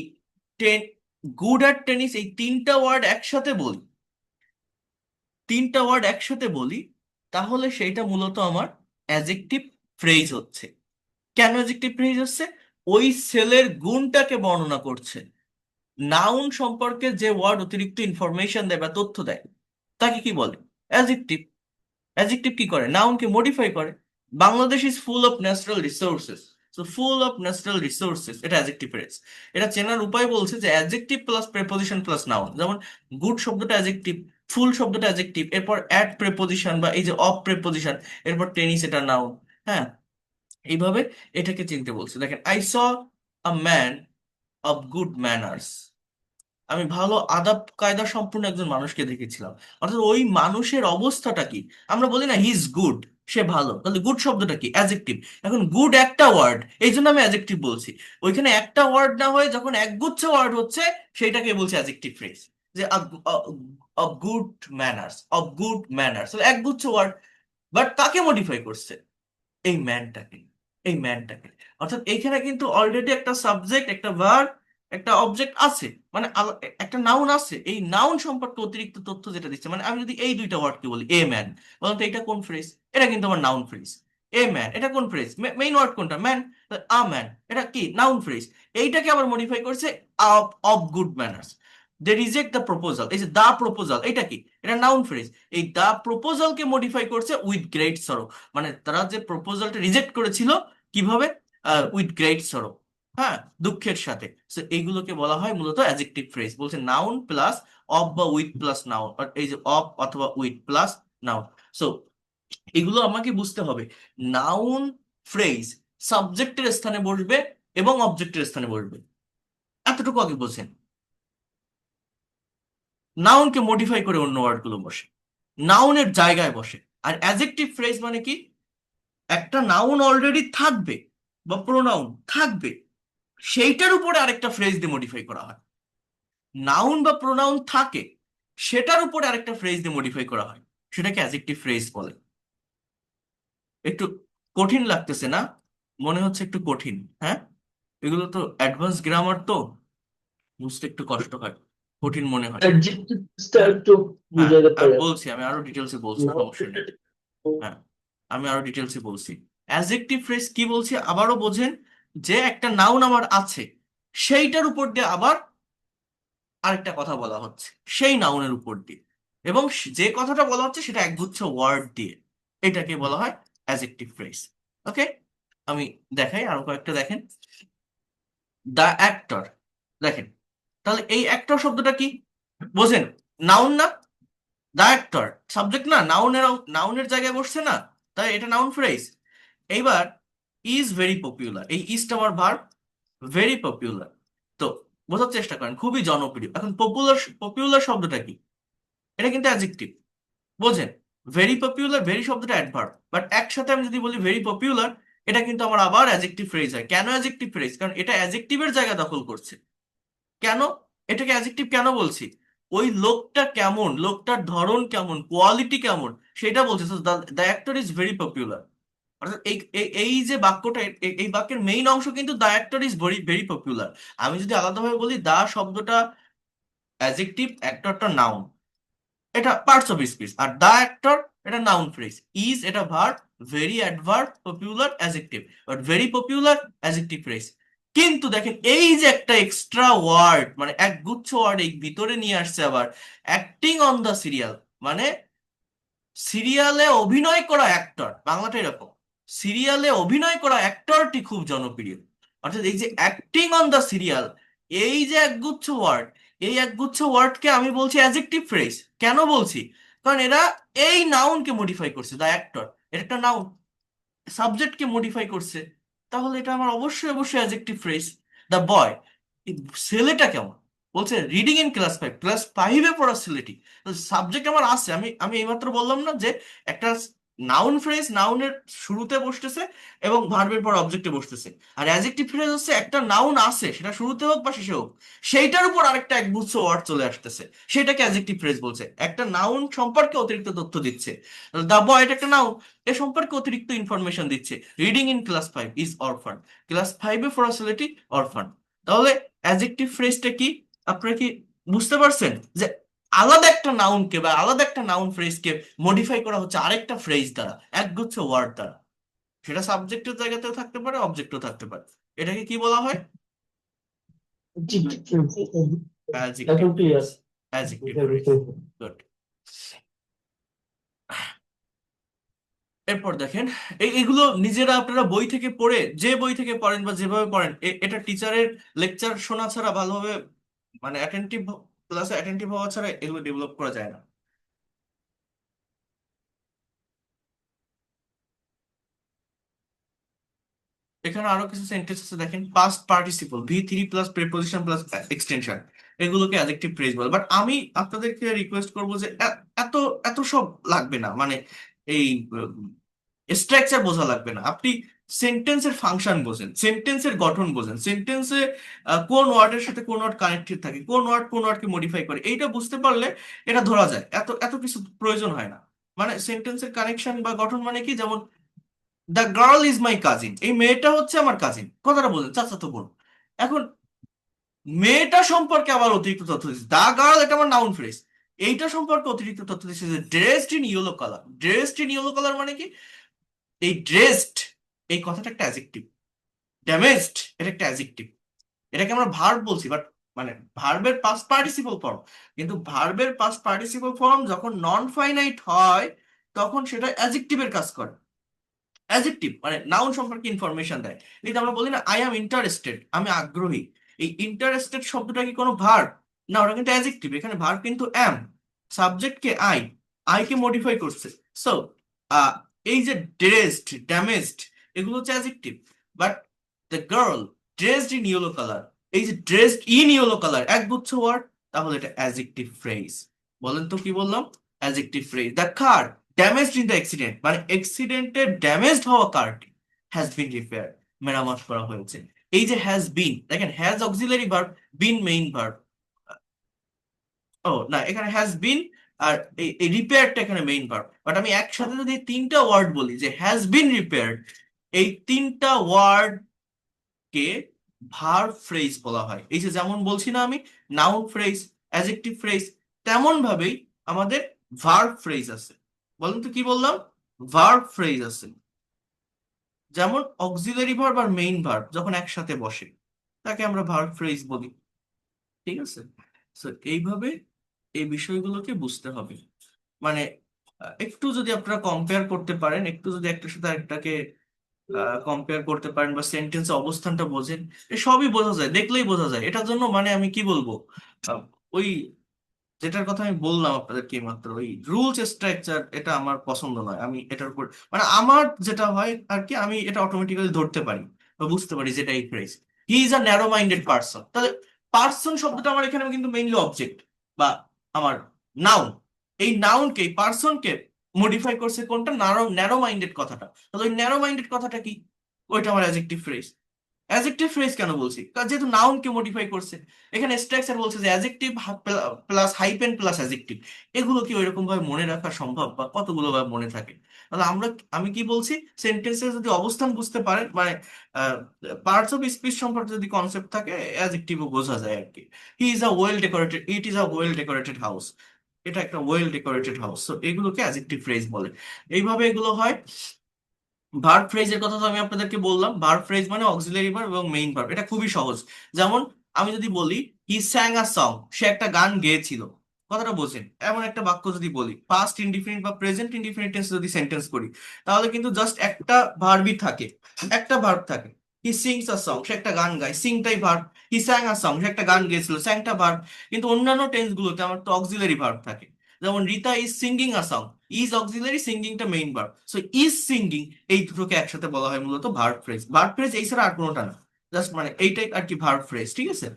টেন, গুড অ্যাট টেনিস, এই তিনটা ওয়ার্ড একসাথে বলি, তাহলে সেইটা মূলত আমার অ্যাজেক্টিভ ফ্রেজ হচ্ছে। কেন অ্যাজেক্টিভ ফ্রেজ হচ্ছে? ওই সেলের গুণটাকে বর্ণনা করছে। নাউন সম্পর্কে যে ওয়ার্ড অতিরিক্ত ইনফরমেশন দেয় বা তথ্য দেয়, তাকে কি বলে? অ্যাজেক্টিভ। অ্যাডজেক্টিভ কি করে? নাউনকে মডিফাই করে। Bangladesh is full of natural resources. So full of natural resources, এটা অ্যাডজেক্টিভ ফ্রেজ। এটা চেনার উপায় বলছে যে adjective plus preposition plus noun. যেমন গুড শব্দটা অ্যাডজেক্টিভ, ফুল শব্দটা অ্যাডজেক্টিভ, এরপর অ্যাড প্রেপোজিশন বা এই যে অফ প্রেপোজিশন, এরপর টেনিস এটা নাউন। হ্যাঁ, এইভাবে এটাকে চিনতে বলছে। দেখেন, I saw a man of good manners. আমি ভালো আদব কায়দা সম্পূর্ণ একজন মানুষকে দেখেছিলাম। অর্থাৎ ওই মানুষের অবস্থাটা কি? আমরা বলি না হি ইজ গুড, সে ভালো, তাহলে গুড শব্দটা কি? অ্যাডজেক্টিভ। এখন গুড একটা ওয়ার্ড, এই জন্য আমি অ্যাডজেক্টিভ বলছি। ওইখানে একটা ওয়ার্ড না হয়ে যখন একগুচ্ছ ওয়ার্ড হচ্ছে, সেইটাকে বলছে অ্যাডজেক্টিভ ফ্রেজ। যে অফ গুড ম্যানার্স, একগুচ্ছ ওয়ার্ড, বাট কাকে মডিফাই করছে? এই ম্যানটাকে, এই ম্যানটাকে। অর্থাৎ এইখানে কিন্তু অলরেডি একটা সাবজেক্ট, একটা ভার্ব, একটা অবজেক্ট আছে, মানে একটা নাউন আছে। এই নাউন সম্পর্কে অতিরিক্ত তথ্য যেটা দিচ্ছে, মানে আমি যদি এই দুইটা ওয়ার্ডকে বলি এ ম্যান, বলুন তো এটা কোন ফ্রেজ? এটা কিন্তু আমার নাউন ফ্রেজ। এ ম্যান এটা কোন ফ্রেজ? মেইন ওয়ার্ড কোনটা? ম্যান। আ ম্যান এটা কি? Noun phrase. এইটাকে আবার মডিফাই করছে of of good manners. They reject the proposal, এই যে দা প্রপোজাল, এটা কি? এটা নাউন ফ্রেজ। এই দা প্রপোজালকে মডিফাই করছে উইথ গ্রেট সরো, মানে তারা যে প্রপোজালটা রিজেক্ট করেছিল, কিভাবে? উইথ গ্রেট সরো, হ্যাঁ, দুঃখের সাথে। So এইগুলোকে বলা হয় মূলত অ্যাডজেক্টিভ ফ্রেজ। বলছে নাউন প্লাস অফ বা উইথ প্লাস নাউন, এই যে অফ অথবা উইথ প্লাস নাউন। সো এগুলো আমাকে বুঝতে হবে। নাউন ফ্রেজ সাবজেক্টের স্থানে বসবে এবং অবজেক্টের স্থানে বসবে, এতটুকু আগে বোঝেন। নাউনকে মডিফাই করে অন্য ওয়ার্ড গুলো বসে, নাউনের জায়গায় বসে। আর অ্যাজেক্টিভ ফ্রেজ মানে কি, একটা নাউন অলরেডি থাকবে বা প্রোনাউন থাকবে, সেইটার উপরে আরেকটা ফ্রেজ দিয়ে মডিফাই করা হয়। নাউন বা প্রোনাউন থাকে, সেটার উপরে আরেকটা ফ্রেজ দিয়ে মডিফাই করা হয়, সেটাকে অ্যাজেক্টিভ ফ্রেজ বলে। একটু কঠিন লাগতেছে না? মনে হচ্ছে একটু কঠিন, হ্যাঁ? এগুলো তো অ্যাডভান্স গ্রামার, তো বুঝতে একটু কষ্ট হয়, কঠিন মনে হয়। অ্যাডজেক্টিভসটা একটু হ্যাঁ, বুঝাইতে আমি পারেন? বলছি, আমি আরো ডিটেলসে বলছি, নাও সমস্যা নেই। হ্যাঁ, আমি আরো ডিটেলসে বলছি। অ্যাডজেক্টিভ ফ্রেজ কি বলছি আবারও বোঝেন, যে একটা নাউন আমার আছে, সেইটার উপর দিয়ে আবার আরেকটা কথা বলা হচ্ছে, সেই নাউনের উপর দিয়ে, এবং যে কথাটা বলা হচ্ছে সেটা একগুচ্ছ ওয়ার্ড দিয়ে, এটাকে বলা হয় অ্যাডজেক্টিভ ফ্রেজ। ওকে, আমি দেখাই আরো কয়েকটা, দেখেন। দ্য অ্যাক্টর, দেখেন, তাহলে এই অ্যাক্টর শব্দটা কি বোঝেন? নাউন না? দ্য অ্যাক্টর সাবজেক্ট না, নাউনের নাউনের জায়গায় বসছে না, তাই এটা নাউন ফ্রেজ। এইবার ইজ ভেরি পপুলার, এই ইজটা আমার ভার্ব, ভেরি পপুলার, তো বোঝার চেষ্টা করেন, খুবই জনপ্রিয়। এখন পপুলার, পপুলার শব্দটা কি? এটা কিন্তু অ্যাডজেক্টিভ, বোঝেন? ভেরি পপুলার, ভেরি শব্দটা অ্যাডভার্ব, বাট একসাথে আমি যদি বলি ভেরি পপুলার, এটা কিন্তু আমার আবার অ্যাডজেক্টিভ ফ্রেজ হয়। কেন অ্যাডজেক্টিভ ফ্রেজ? কারণ এটা অ্যাডজেক্টিভের জায়গা দখল করছে। কেন এটাকে অ্যাডজেক্টিভ কেন বলছি? ওই লোকটা কেমন, লোকটার ধরন কেমন, কোয়ালিটি কেমন, সেটা বলছে। The actor is very popular, অর্থাৎ এই এই এই যে বাক্যটা, এই বাক্যের মেইন অংশ কিন্তু the actor is very very popular. আমি যদি আলাদাভাবে বলি, দা শব্দটা অ্যাডজেক্টিভ, অ্যাক্টরটা নাউন, এটা পার্টস অফ স্পিচ। আর দা অ্যাক্টর এটা নাউন ফ্রেজ, ইজ এটা verb, very adverb, popular adjective, but very popular adjective phrase. কিন্তু দেখেন, এই যে একটা এক্সট্রা ওয়ার্ড, মানে এক গুচ্ছ ওয়ার্ড এই ভিতরে নিয়ে আসছে আবার, অ্যাক্টিং অন দ্য সিরিয়াল, মানে সিরিয়ালে অভিনয় করা অ্যাক্টর, বাংলাটা এরকম, সিরিয়ালে অভিনয় করা অ্যাক্টরটি খুব জনপ্রিয়। অর্থাৎ এই যে অ্যাক্টিং অন দ্য সিরিয়াল, এই যে একগুচ্ছ ওয়ার্ড, এই একগুচ্ছ ওয়ার্ডকে আমি বলছি অ্যাডজেক্টিভ ফ্রেজ। কেন বলছি? কারণ এরা এই নাউনকে মডিফাই করছে, দ্য অ্যাক্টর, এটা একটা নাউন, সাবজেক্টকে মডিফাই করছে, তাহলে এটা আমার অবশ্যই অবশ্যই অ্যাডজেক্টিভ ফ্রেজ। দ্য বয়, ছেলেটা কেমন, বলছে রিডিং ইন ক্লাস 5, ক্লাস 5-এ পড়া ছেলেটি, সাবজেক্ট আমার আছে। আমি আমি এইমাত্র বললাম না যে একটা নাউন ফ্রেজ নাউনের শুরুতে বসতেছে এবং ভার্বের পর অবজেক্টে বসতেছে, আর অ্যাডজেক্টিভ ফ্রেজ হচ্ছে একটা নাউন আছে, সেটা শুরুতে হোক বা শেষে হোক, সেইটার উপর আরেকটা একগুচ্ছ ওয়ার্ড চলে আসতেছে, সেটাকে অ্যাডজেক্টিভ ফ্রেজ বলছে। একটা নাউন সম্পর্কে অতিরিক্ত তথ্য দিচ্ছে, দা বয় এটা একটা নাউন, এ সম্পর্কে অতিরিক্ত ইনফরমেশন দিচ্ছে। Reading in class 5 is orphan, class 5-এ পড়া ছেলেটি অরফান। তাহলে অ্যাডজেক্টিভ ফ্রেজটা কি, আপনারা কি বুঝতে পারছেন যে আলাদা একটা নাউনকে বা আলাদা একটা নাউন ফ্রেজকে মডিফাই করা হচ্ছে আরেকটা ফ্রেজ দ্বারা, একগুচ্ছ ওয়ার্ড দ্বারা, সেটা সাবজেক্টের জায়গাতেও থাকতে পারে, অবজেক্টও থাকতে পারে। এটাকে কি বলা হয়? জি, অ্যাডজেক্টিভ এখন clear. Phrase, adjective phrase. Good. এরপর দেখেন, এগুলো নিজেরা আপনারা বই থেকে পড়ে, যে বই থেকে পড়েন বা যেভাবে পড়েন, এটা টিচারের লেকচার শোনা ছাড়া, ভালোভাবে মানে অ্যাটেন্টিভ, ক্লাসে অ্যাটেন্টিভ হওয়া ছাড়া এগুলো ডেভেলপ করা যায় না। এখানে আরো কিছু সেন্টেন্স আছে, দেখেন। পাস্ট পার্টিসিপল, ভি3 প্লাস প্রিপোজিশন প্লাস এক্সটেনশন, এগুলোকে অ্যাডজেক্টিভ ফ্রেজ বলে। বাট আমি আপনাদেরকে রিকোয়েস্ট করবো যে এত এত সব লাগবে না, মানে এই স্ট্রাকচার বোঝা লাগবে না। আপনি সেন্টেন্সের ফাংশন বোঝেন, সেন্টেন্সের গঠন বোঝেন, সেন্টেন্সে কোন ওয়ার্ডের সাথে কোন ওয়ার্ড কানেক্টেড থাকে, কোন ওয়ার্ড কোন ওয়ার্ডকে মডিফাই করে, এইটা বুঝতে পারলে এটা ধরা যায়, এত এত কিছু প্রয়োজন হয় না। মানে সেন্টেন্সের কানেকশন বা গঠন মানে কি, যেমন the girl is my cousin, এই মেয়েটা হচ্ছে আমার কাজিন, কথাটা বলছেন চাচাতো বোন। এখন মেয়েটা সম্পর্কে আবার অতিরিক্ত তথ্য দিচ্ছে, দা গার্ল এটা আমার নাউন ফ্রেজ, এইটা সম্পর্কে অতিরিক্ত তথ্য দিচ্ছে যে dressed in yellow colour, dressed in yellow colour মানে কি, এই ড্রেসড, এই কথাটা একটা অ্যাডজেক্টিভ। ড্যামেজড এটা একটা অ্যাডজেক্টিভ। এটাকে আমরা ভার্ব বলছি, বাট মানে ভার্বের পাস্ট পার্টিসিপল ফর্ম, কিন্তু ভার্বের পাস্ট পার্টিসিপল ফর্ম যখন নন ফাইনাইট হয়, তখন সেটা অ্যাডজেক্টিভের কাজ করে। অ্যাডজেক্টিভ মানে নাউন সম্পর্কে ইনফরমেশন দেয়। এই যে আমরা বলি না, আই অ্যাম ইন্টারেস্টেড, আমি আগ্রহী, এই ইন্টারেস্টেড শব্দটা কি কোনো ভার্ব? না, ওটা কিন্তু অ্যাডজেক্টিভ। এখানে ভার্ব কিন্তু অ্যাম, সাবজেক্টকে আই, আই কে মডিফাই করছে। সো এই যে ড্রেসড, ড্যামেজড, এগুলো হচ্ছে adjective. But the girl dressed in yellow colour, এই যে ড্রেসড ইন ইয়েলো কালার একগুচ্ছ ওয়ার্ড, তাহলে এটা অ্যাডজেক্টিভ ফ্রেজ। বলেন তো কি বললাম? Adjective phrase. The car damaged in the accident, মানে অ্যাক্সিডেন্টে ড্যামেজড হওয়া কারটি হ্যাজ বিন রিপেয়ার, মেরামত করা হয়েছে। এই যে হ্যাজ বিন, দেখেন has auxiliary verb, been main verb. ও না, এখানে হ্যাজ বিন আর এই রিপেয়ারটা এখানে মেইন ভার্ব। বাট আমি একসাথে যদি এই তিনটা ওয়ার্ড বলি যে হ্যাজ বিন রিপেয়ার্ড, এই তিনটা ওয়ার্ড কে ভার্ব ফ্রেজ বলা হয়। এই যে যেমন বলছি না আমি, নাউন ফ্রেজ, অ্যাডজেক্টিভ ফ্রেজ, তেমন ভাবেই আমাদের ভার্ব ফ্রেজ আছে। বলেন তো কি বললাম? ভার্ব ফ্রেজ আছে। যেমন অক্সিলারি ভার্ব আর মেইন ভার্ব যখন একসাথে বসে, তাকে আমরা ভার্ব ফ্রেজ বলি। ঠিক আছে? তো এইভাবে এই বিষয়গুলোকে বুঝতে হবে। মানে একটু যদি আপনারা কম্পেয়ার করতে পারেন, একটু যদি একটার সাথে আরেকটাকে কম্পেয়ার করতে পারেন বা সেন্টেন্সের অবস্থানটা বোঝেন, এ সবই বোঝা যায়, দেখলেই বোঝা যায়। এটার জন্য মানে আমি কি বলবো, আহ, ওই যেটার কথা আমি বললাম আপনাদেরকে মাত্র, ওই রুলস স্ট্রাকচার, এটা আমার পছন্দ নয়। আমি এটার উপর মানে আমার যেটা হয় আর কি, আমি এটা অটোমেটিক্যালি ধরতে পারি বা বুঝতে পারি যেটা এই phrase. He is a narrow minded person, তাহলে পার্সন শব্দটা আমার এখানে কিন্তু মেইনলি অবজেক্ট বা আমার নাউন। এই নাউনকে, এই পার্সনকে মডিফাই করছে কোনটা? ন্যারো ন্যারো মাইন্ডেড কথাটা। তাহলে ওই ন্যারো মাইন্ডেড কথাটা কি? ওইটা আমার অ্যাডজেক্টিভ ফ্রেজ। অ্যাডজেক্টিভ ফ্রেজ কেন বলছি? কারণ যেহেতু নাউনকে মডিফাই করছে। এখানে স্ট্রাকচার বলছে যে adjective plus hyphen plus adjective, এগুলো কি ওইরকম ভাবে মনে রাখা সম্ভব বা কতগুলো ভাবে মনে থাকে? তাহলে আমি কি বলছি, সেন্টেন্সের যদি অবস্থান বুঝতে পারেন, মানে পার্টস অফ স্পিচ সম্পর্কে যদি কনসেপ্ট থাকে, অ্যাডজেক্টিভও বোঝা যায় আর কি। He is a well decorated, it is a well decorated house, এটা একটা ওয়েল ডেকোরেটেড হাউস। তো এগুলোকে অ্যাডজেক্টিভ ফ্রেজ বলে। এইভাবে এগুলো হয়। ভার্ব ফ্রেজের কথা তো আমি আপনাদেরকে বললাম, ভার্ব ফ্রেজ মানে অক্সিলারি ভার্ব এবং মেইন ভার্ব, এটা খুবই সহজ। যেমন আমি যদি বলি হি স্যাং আ সং, সে একটা গান গেয়েছিল, কথাটা বোঝেন? এমন একটা বাক্য যদি বলি, পাস্ট ইনডিফিনিট বা প্রেজেন্ট ইনডিফিনিট টেন্স যদি সেন্টেন্স করি, তাহলে কিন্তু জাস্ট একটা ভার্বই থাকে, একটা ভার্ব থাকে। হি সিংস আ সং, সে একটা গান গায়, সিংটাই ভার্ব। হি স্যাং আ সং, সে একটা গান গেয়েছিল, স্যাংটা ভার্ব। কিন্তু অন্যান্য টেন্স গুলোতে আমার তো অক্সিলারি ভার্ব থাকে। যেমন Rita is singing a song, is auxiliary, সিঙ্গিংটা main verb. So is singing, এই দুটোকে একসাথে বলা হয় মূলত ভার্ব ফ্রেজ। ভার্ব ফ্রেজ এই ছাড়া আর কোনোটা না, জাস্ট মানে এইটাই আর কি ভার্ব ফ্রেজ। ঠিক আছে?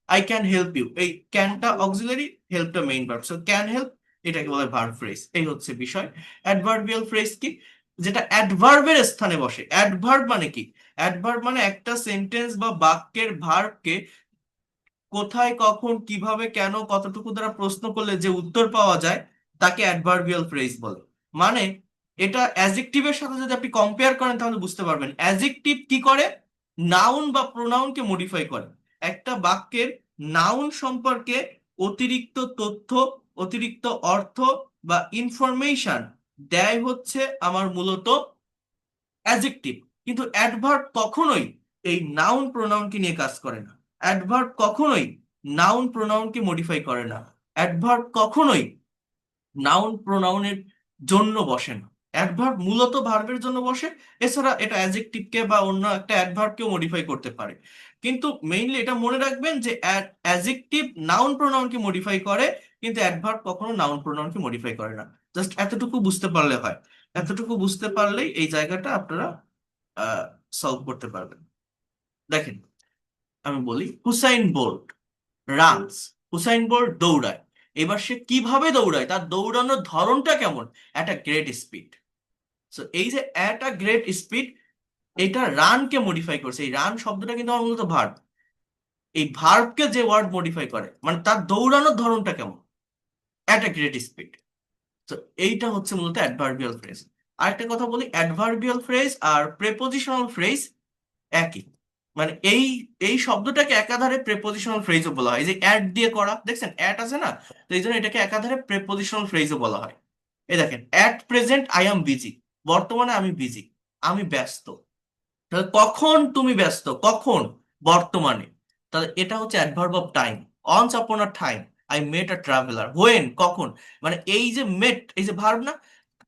আই ক্যান হেল্প ইউ, এই ক্যানটা অক্সিলারি, হেল্পটা main verb, so can help, এটাকে বলে ভার্ব ফ্রেজ। এই হচ্ছে বিষয়। অ্যাডভার্বিয়াল ফ্রেজ কি? যেটা অ্যাডভার্বের স্থানে বসে। অ্যাডভার্ব মানে কি? অ্যাডভার্ব মানে একটা সেন্টেন্স বা বাক্যের ভার্বকে কোথায়, কখন, কিভাবে, কেন, কতটুকু দ্বারা প্রশ্ন করলে যে উত্তর পাওয়া যায়, তাকে অ্যাডভার্বিয়াল ফ্রেজ বলে। মানে এটা অ্যাডজেক্টিভের সাথে যদি আপনি কম্পেয়ার করেন তাহলে বুঝতে পারবেন অ্যাডজেক্টিভ কি করে, নাউন বা প্রোনাউনকে মডিফাই করে। একটা বাক্যের নাউন সম্পর্কে অতিরিক্ত তথ্য, অতিরিক্ত অর্থ বা ইনফরমেশন দেয় হচ্ছে আমার মূলত অ্যাডজেক্টিভ। কিন্তু অ্যাডভার্ব কখনোই এই নাউন প্রোনাউনকে নিয়ে কাজ করে না। অ্যাডভার্ব কখনোই নাউন প্রোনাউনকে মডিফাই করে না। অ্যাডভার্ব কখনোই নাউন প্রোনাউনের জন্য বসে না। অ্যাডভার্ব মূলত ভার্বের জন্য বসে। এছাড়া এটা অ্যাডজেক্টিভকে বা অন্য একটা অ্যাডভার্বকেও মডিফাই করতে পারে। কিন্তু মেইনলি এটা মনে রাখবেন যে অ্যাডজেক্টিভ নাউন প্রোনাউনকে মডিফাই করে, কিন্তু অ্যাডভার্ব কখনো নাউন প্রোনাউনকে মডিফাই করে না। জাস্ট এতটুকু বুঝতে পারলে হয়। এতটুকু বুঝতে পারলেই এই জায়গাটা আপনারা সলভ করতে পারবেন। দেখেন, আমি বলি Usain Bolt runs, Usain Bolt দৌড়ায়। এবার সে কিভাবে দৌড়ায়, তার দৌড়ানোর ধরনটা কেমন? At a great speed. So এই যে অ্যাট আ গ্রেট স্পিড, এটা রানকে মডিফাই করছে। এই রান শব্দটা কিন্তু আমার মূলত ভার্ব। এই ভার্বকে যে ওয়ার্ড মডিফাই করে, মানে তার দৌড়ানোর ধরনটা কেমন, অ্যাট আ গ্রেট স্পিড। তো এইটা হচ্ছে মূলত অ্যাডভার্বিয়াল ফ্রেজ। আরেকটা কথা বলি, অ্যাডভার্বিয়াল ফ্রেজ আর প্রেপোজিশনাল ফ্রেজ একই। মানে এই এই শব্দটাকে একাধারে প্রেপোজিশনাল ফ্রেজও বলা হয়। এই যে অ্যাড দিয়ে করা, দেখছেন অ্যাড আছে না, তো এই জন্য এটাকে একাধারে প্রেপোজিশনাল ফ্রেজও বলা হয়। এই দেখেন, at present I am busy, বর্তমানে আমি বিজি, আমি ব্যস্ত। তাহলে কখন তুমি ব্যস্ত, কখন? বর্তমানে। তাহলে এটা হচ্ছে adverb of time. Once upon a time I met a traveller, when, কখন। মানে এই যে মেট, এই যে ভার্ব না,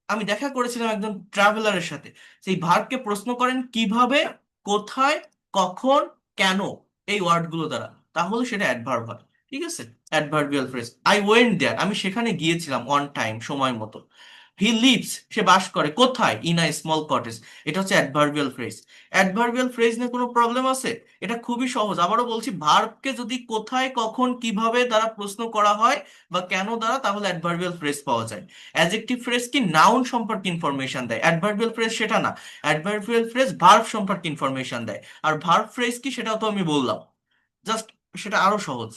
আমি দেখা করেছিলাম একজন ট্রাভেলারের সাথে। সেই ভার্বকে প্রশ্ন করেন কিভাবে, কোথায়, কখন, কেন, এই ওয়ার্ডগুলো দ্বারা, তাহলে সেটা অ্যাডভার্ব হয়। ঠিক আছে? Adverbial phrase. I went there, আমি সেখানে গিয়েছিলাম, অন টাইম, সময় মতো। হি লিভস, সে বাস করে কোথায়, ইন আ স্মল কটেজ। এটা হচ্ছে অ্যাডভার্বিয়াল ফ্রেজ। অ্যাডভার্বিয়াল ফ্রেজ নিয়ে কোনো প্রবলেম আছে? এটা খুবই সহজ। আবারও বলছি, ভার্বকে যদি কোথায়, কখন, কিভাবে দ্বারা প্রশ্ন করা হয় বা কেন দ্বারা, তাহলে অ্যাডভার্বিয়াল ফ্রেজ পাওয়া যায়। অ্যাডজেক্টিভ ফ্রেজ কি নাউন সম্পর্কে ইনফরমেশন দেয়, অ্যাডভার্বিয়াল ফ্রেজ সেটা না। অ্যাডভার্বিয়াল ফ্রেজ ভার্ব সম্পর্কে ইনফরমেশন দেয়। আর ভার্ব ফ্রেজ কি সেটাও তো আমি বললাম, জাস্ট সেটা আরো সহজ।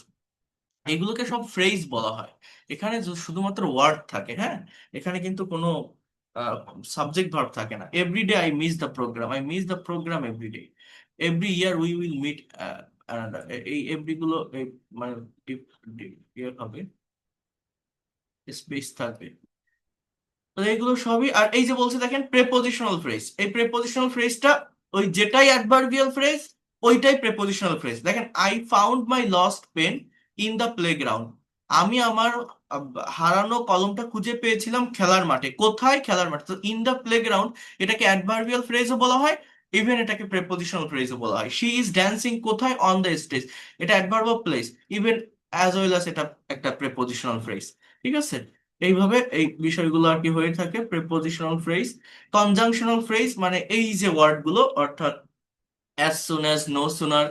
এগুলোকে সব ফ্রেজ বলা হয়। এখানে শুধুমাত্র ওয়ার্ড থাকে, হ্যাঁ। এখানে কিন্তু কোনো সাবজেক্ট ভার্ব থাকে না। Everyday I miss the programme, I miss the programme everyday. Every year we will meet. এই এভরি গুলো মানে ইয়ে হবে, স্পেস থাকবে। তো এইগুলো সবই। আর এই যে বলছে দেখেন প্রেপোজিশনাল ফ্রেজ, এই প্রেপোজিশনাল ফ্রেজটা ওই যেটাই অ্যাডভার্বিয়াল ফ্রেজ ওইটাই প্রেপোজিশনাল ফ্রেজ। দেখেন, I found my lost pen in the playground. আমি আমার আহ, হারানো কলমটা খুঁজে পেয়েছিলাম খেলার মাঠে। কোথায়? খেলার মাঠে। তো ইন দ্য প্লেগ্রাউন্ড এটাকে অ্যাডভার্বিয়াল ফ্রেজও বলা হয়, ইভেন এটাকে প্রেপোজিশনাল ফ্রেজও বলা হয়। শি ইজ ড্যান্সিং কোথায়? On the stage. এটা adverb of place, even as well as এটা একটা প্রেপোজিশনাল ফ্রেজ। ঠিক আছে? এইভাবে এই বিষয়গুলো আর কি হয়ে থাকে প্রিপোজিশনাল ফ্রেজ। কনজাংশনাল ফ্রেজ মানে এই যে ওয়ার্ড গুলো, অর্থাৎ as soon as, no sooner,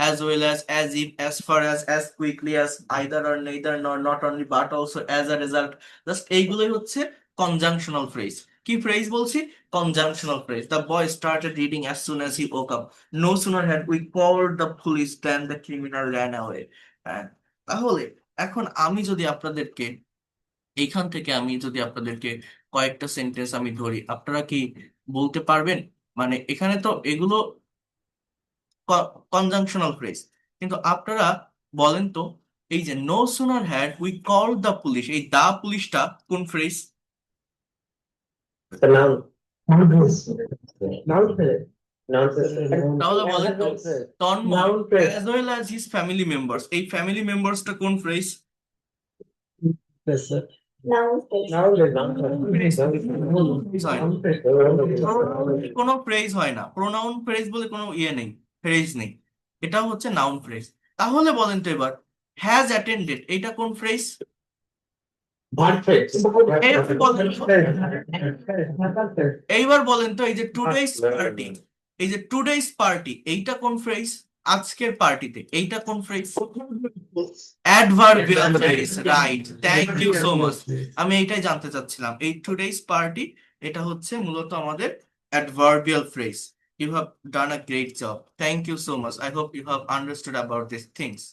as well as if, as far as quickly as, either or neither, nor, not only but also, as a result, just এইগুলোই হচ্ছে conjunctional phrase. কি phrase বলছি? Conjunctional phrase. The boy started reading as soon as he woke up. No sooner had we called the police than the criminal ran away. হ্যাঁ, তাহলে এখন আমি যদি আপনাদেরকে এইখান থেকে আমি যদি আপনাদেরকে কয়েকটা সেন্টেন্স আমি ধরি, আপনারা কি বলতে পারবেন? মানে এখানে তো এগুলো কনজাংশনাল ফ্রেজ, কিন্তু আপনারা বলেন তো, এই যে no sooner had we call the police, এই দা পুলিশটা কোন phrase? The noun. Noun phrase. Noun তাহলে বলেন তো, phrase. Tanmoy Noun phrase. As well as his family members, এই ফ্যামিলি মেম্বার্সটা কোন phrase? Yes, sir. Noun phrase. Noun phrase. Noun phrase. Noun phrase হয় না। কোনো ফ্রেজ হয় না, প্রোনাউন ফ্রেজ বলে কোনো ইয়ে নেই, ফ্রেজ নেই। এটা হচ্ছে নাউন ফ্রেজ। তাহলে বলেন তো এবার, হ্যাজ অ্যাটেন্ডেড এইটা কোন ফ্রেজ? Verb phrase. এইবার বলেন তো, এই যে টুডেস পার্টি, এই যে টুডেস পার্টি এইটা কোন ফ্রেজ? আজকের পার্টিতে এইটা কোন phrase? Adverbial phrase, right. Thank you so much. আমি এইটাই জানতে চাচ্ছিলাম, এই টুডেস পার্টি এটা হচ্ছে মূলত আমাদের adverbial phrase. You have done a great job, thank you so much. I hope you have understood about this things.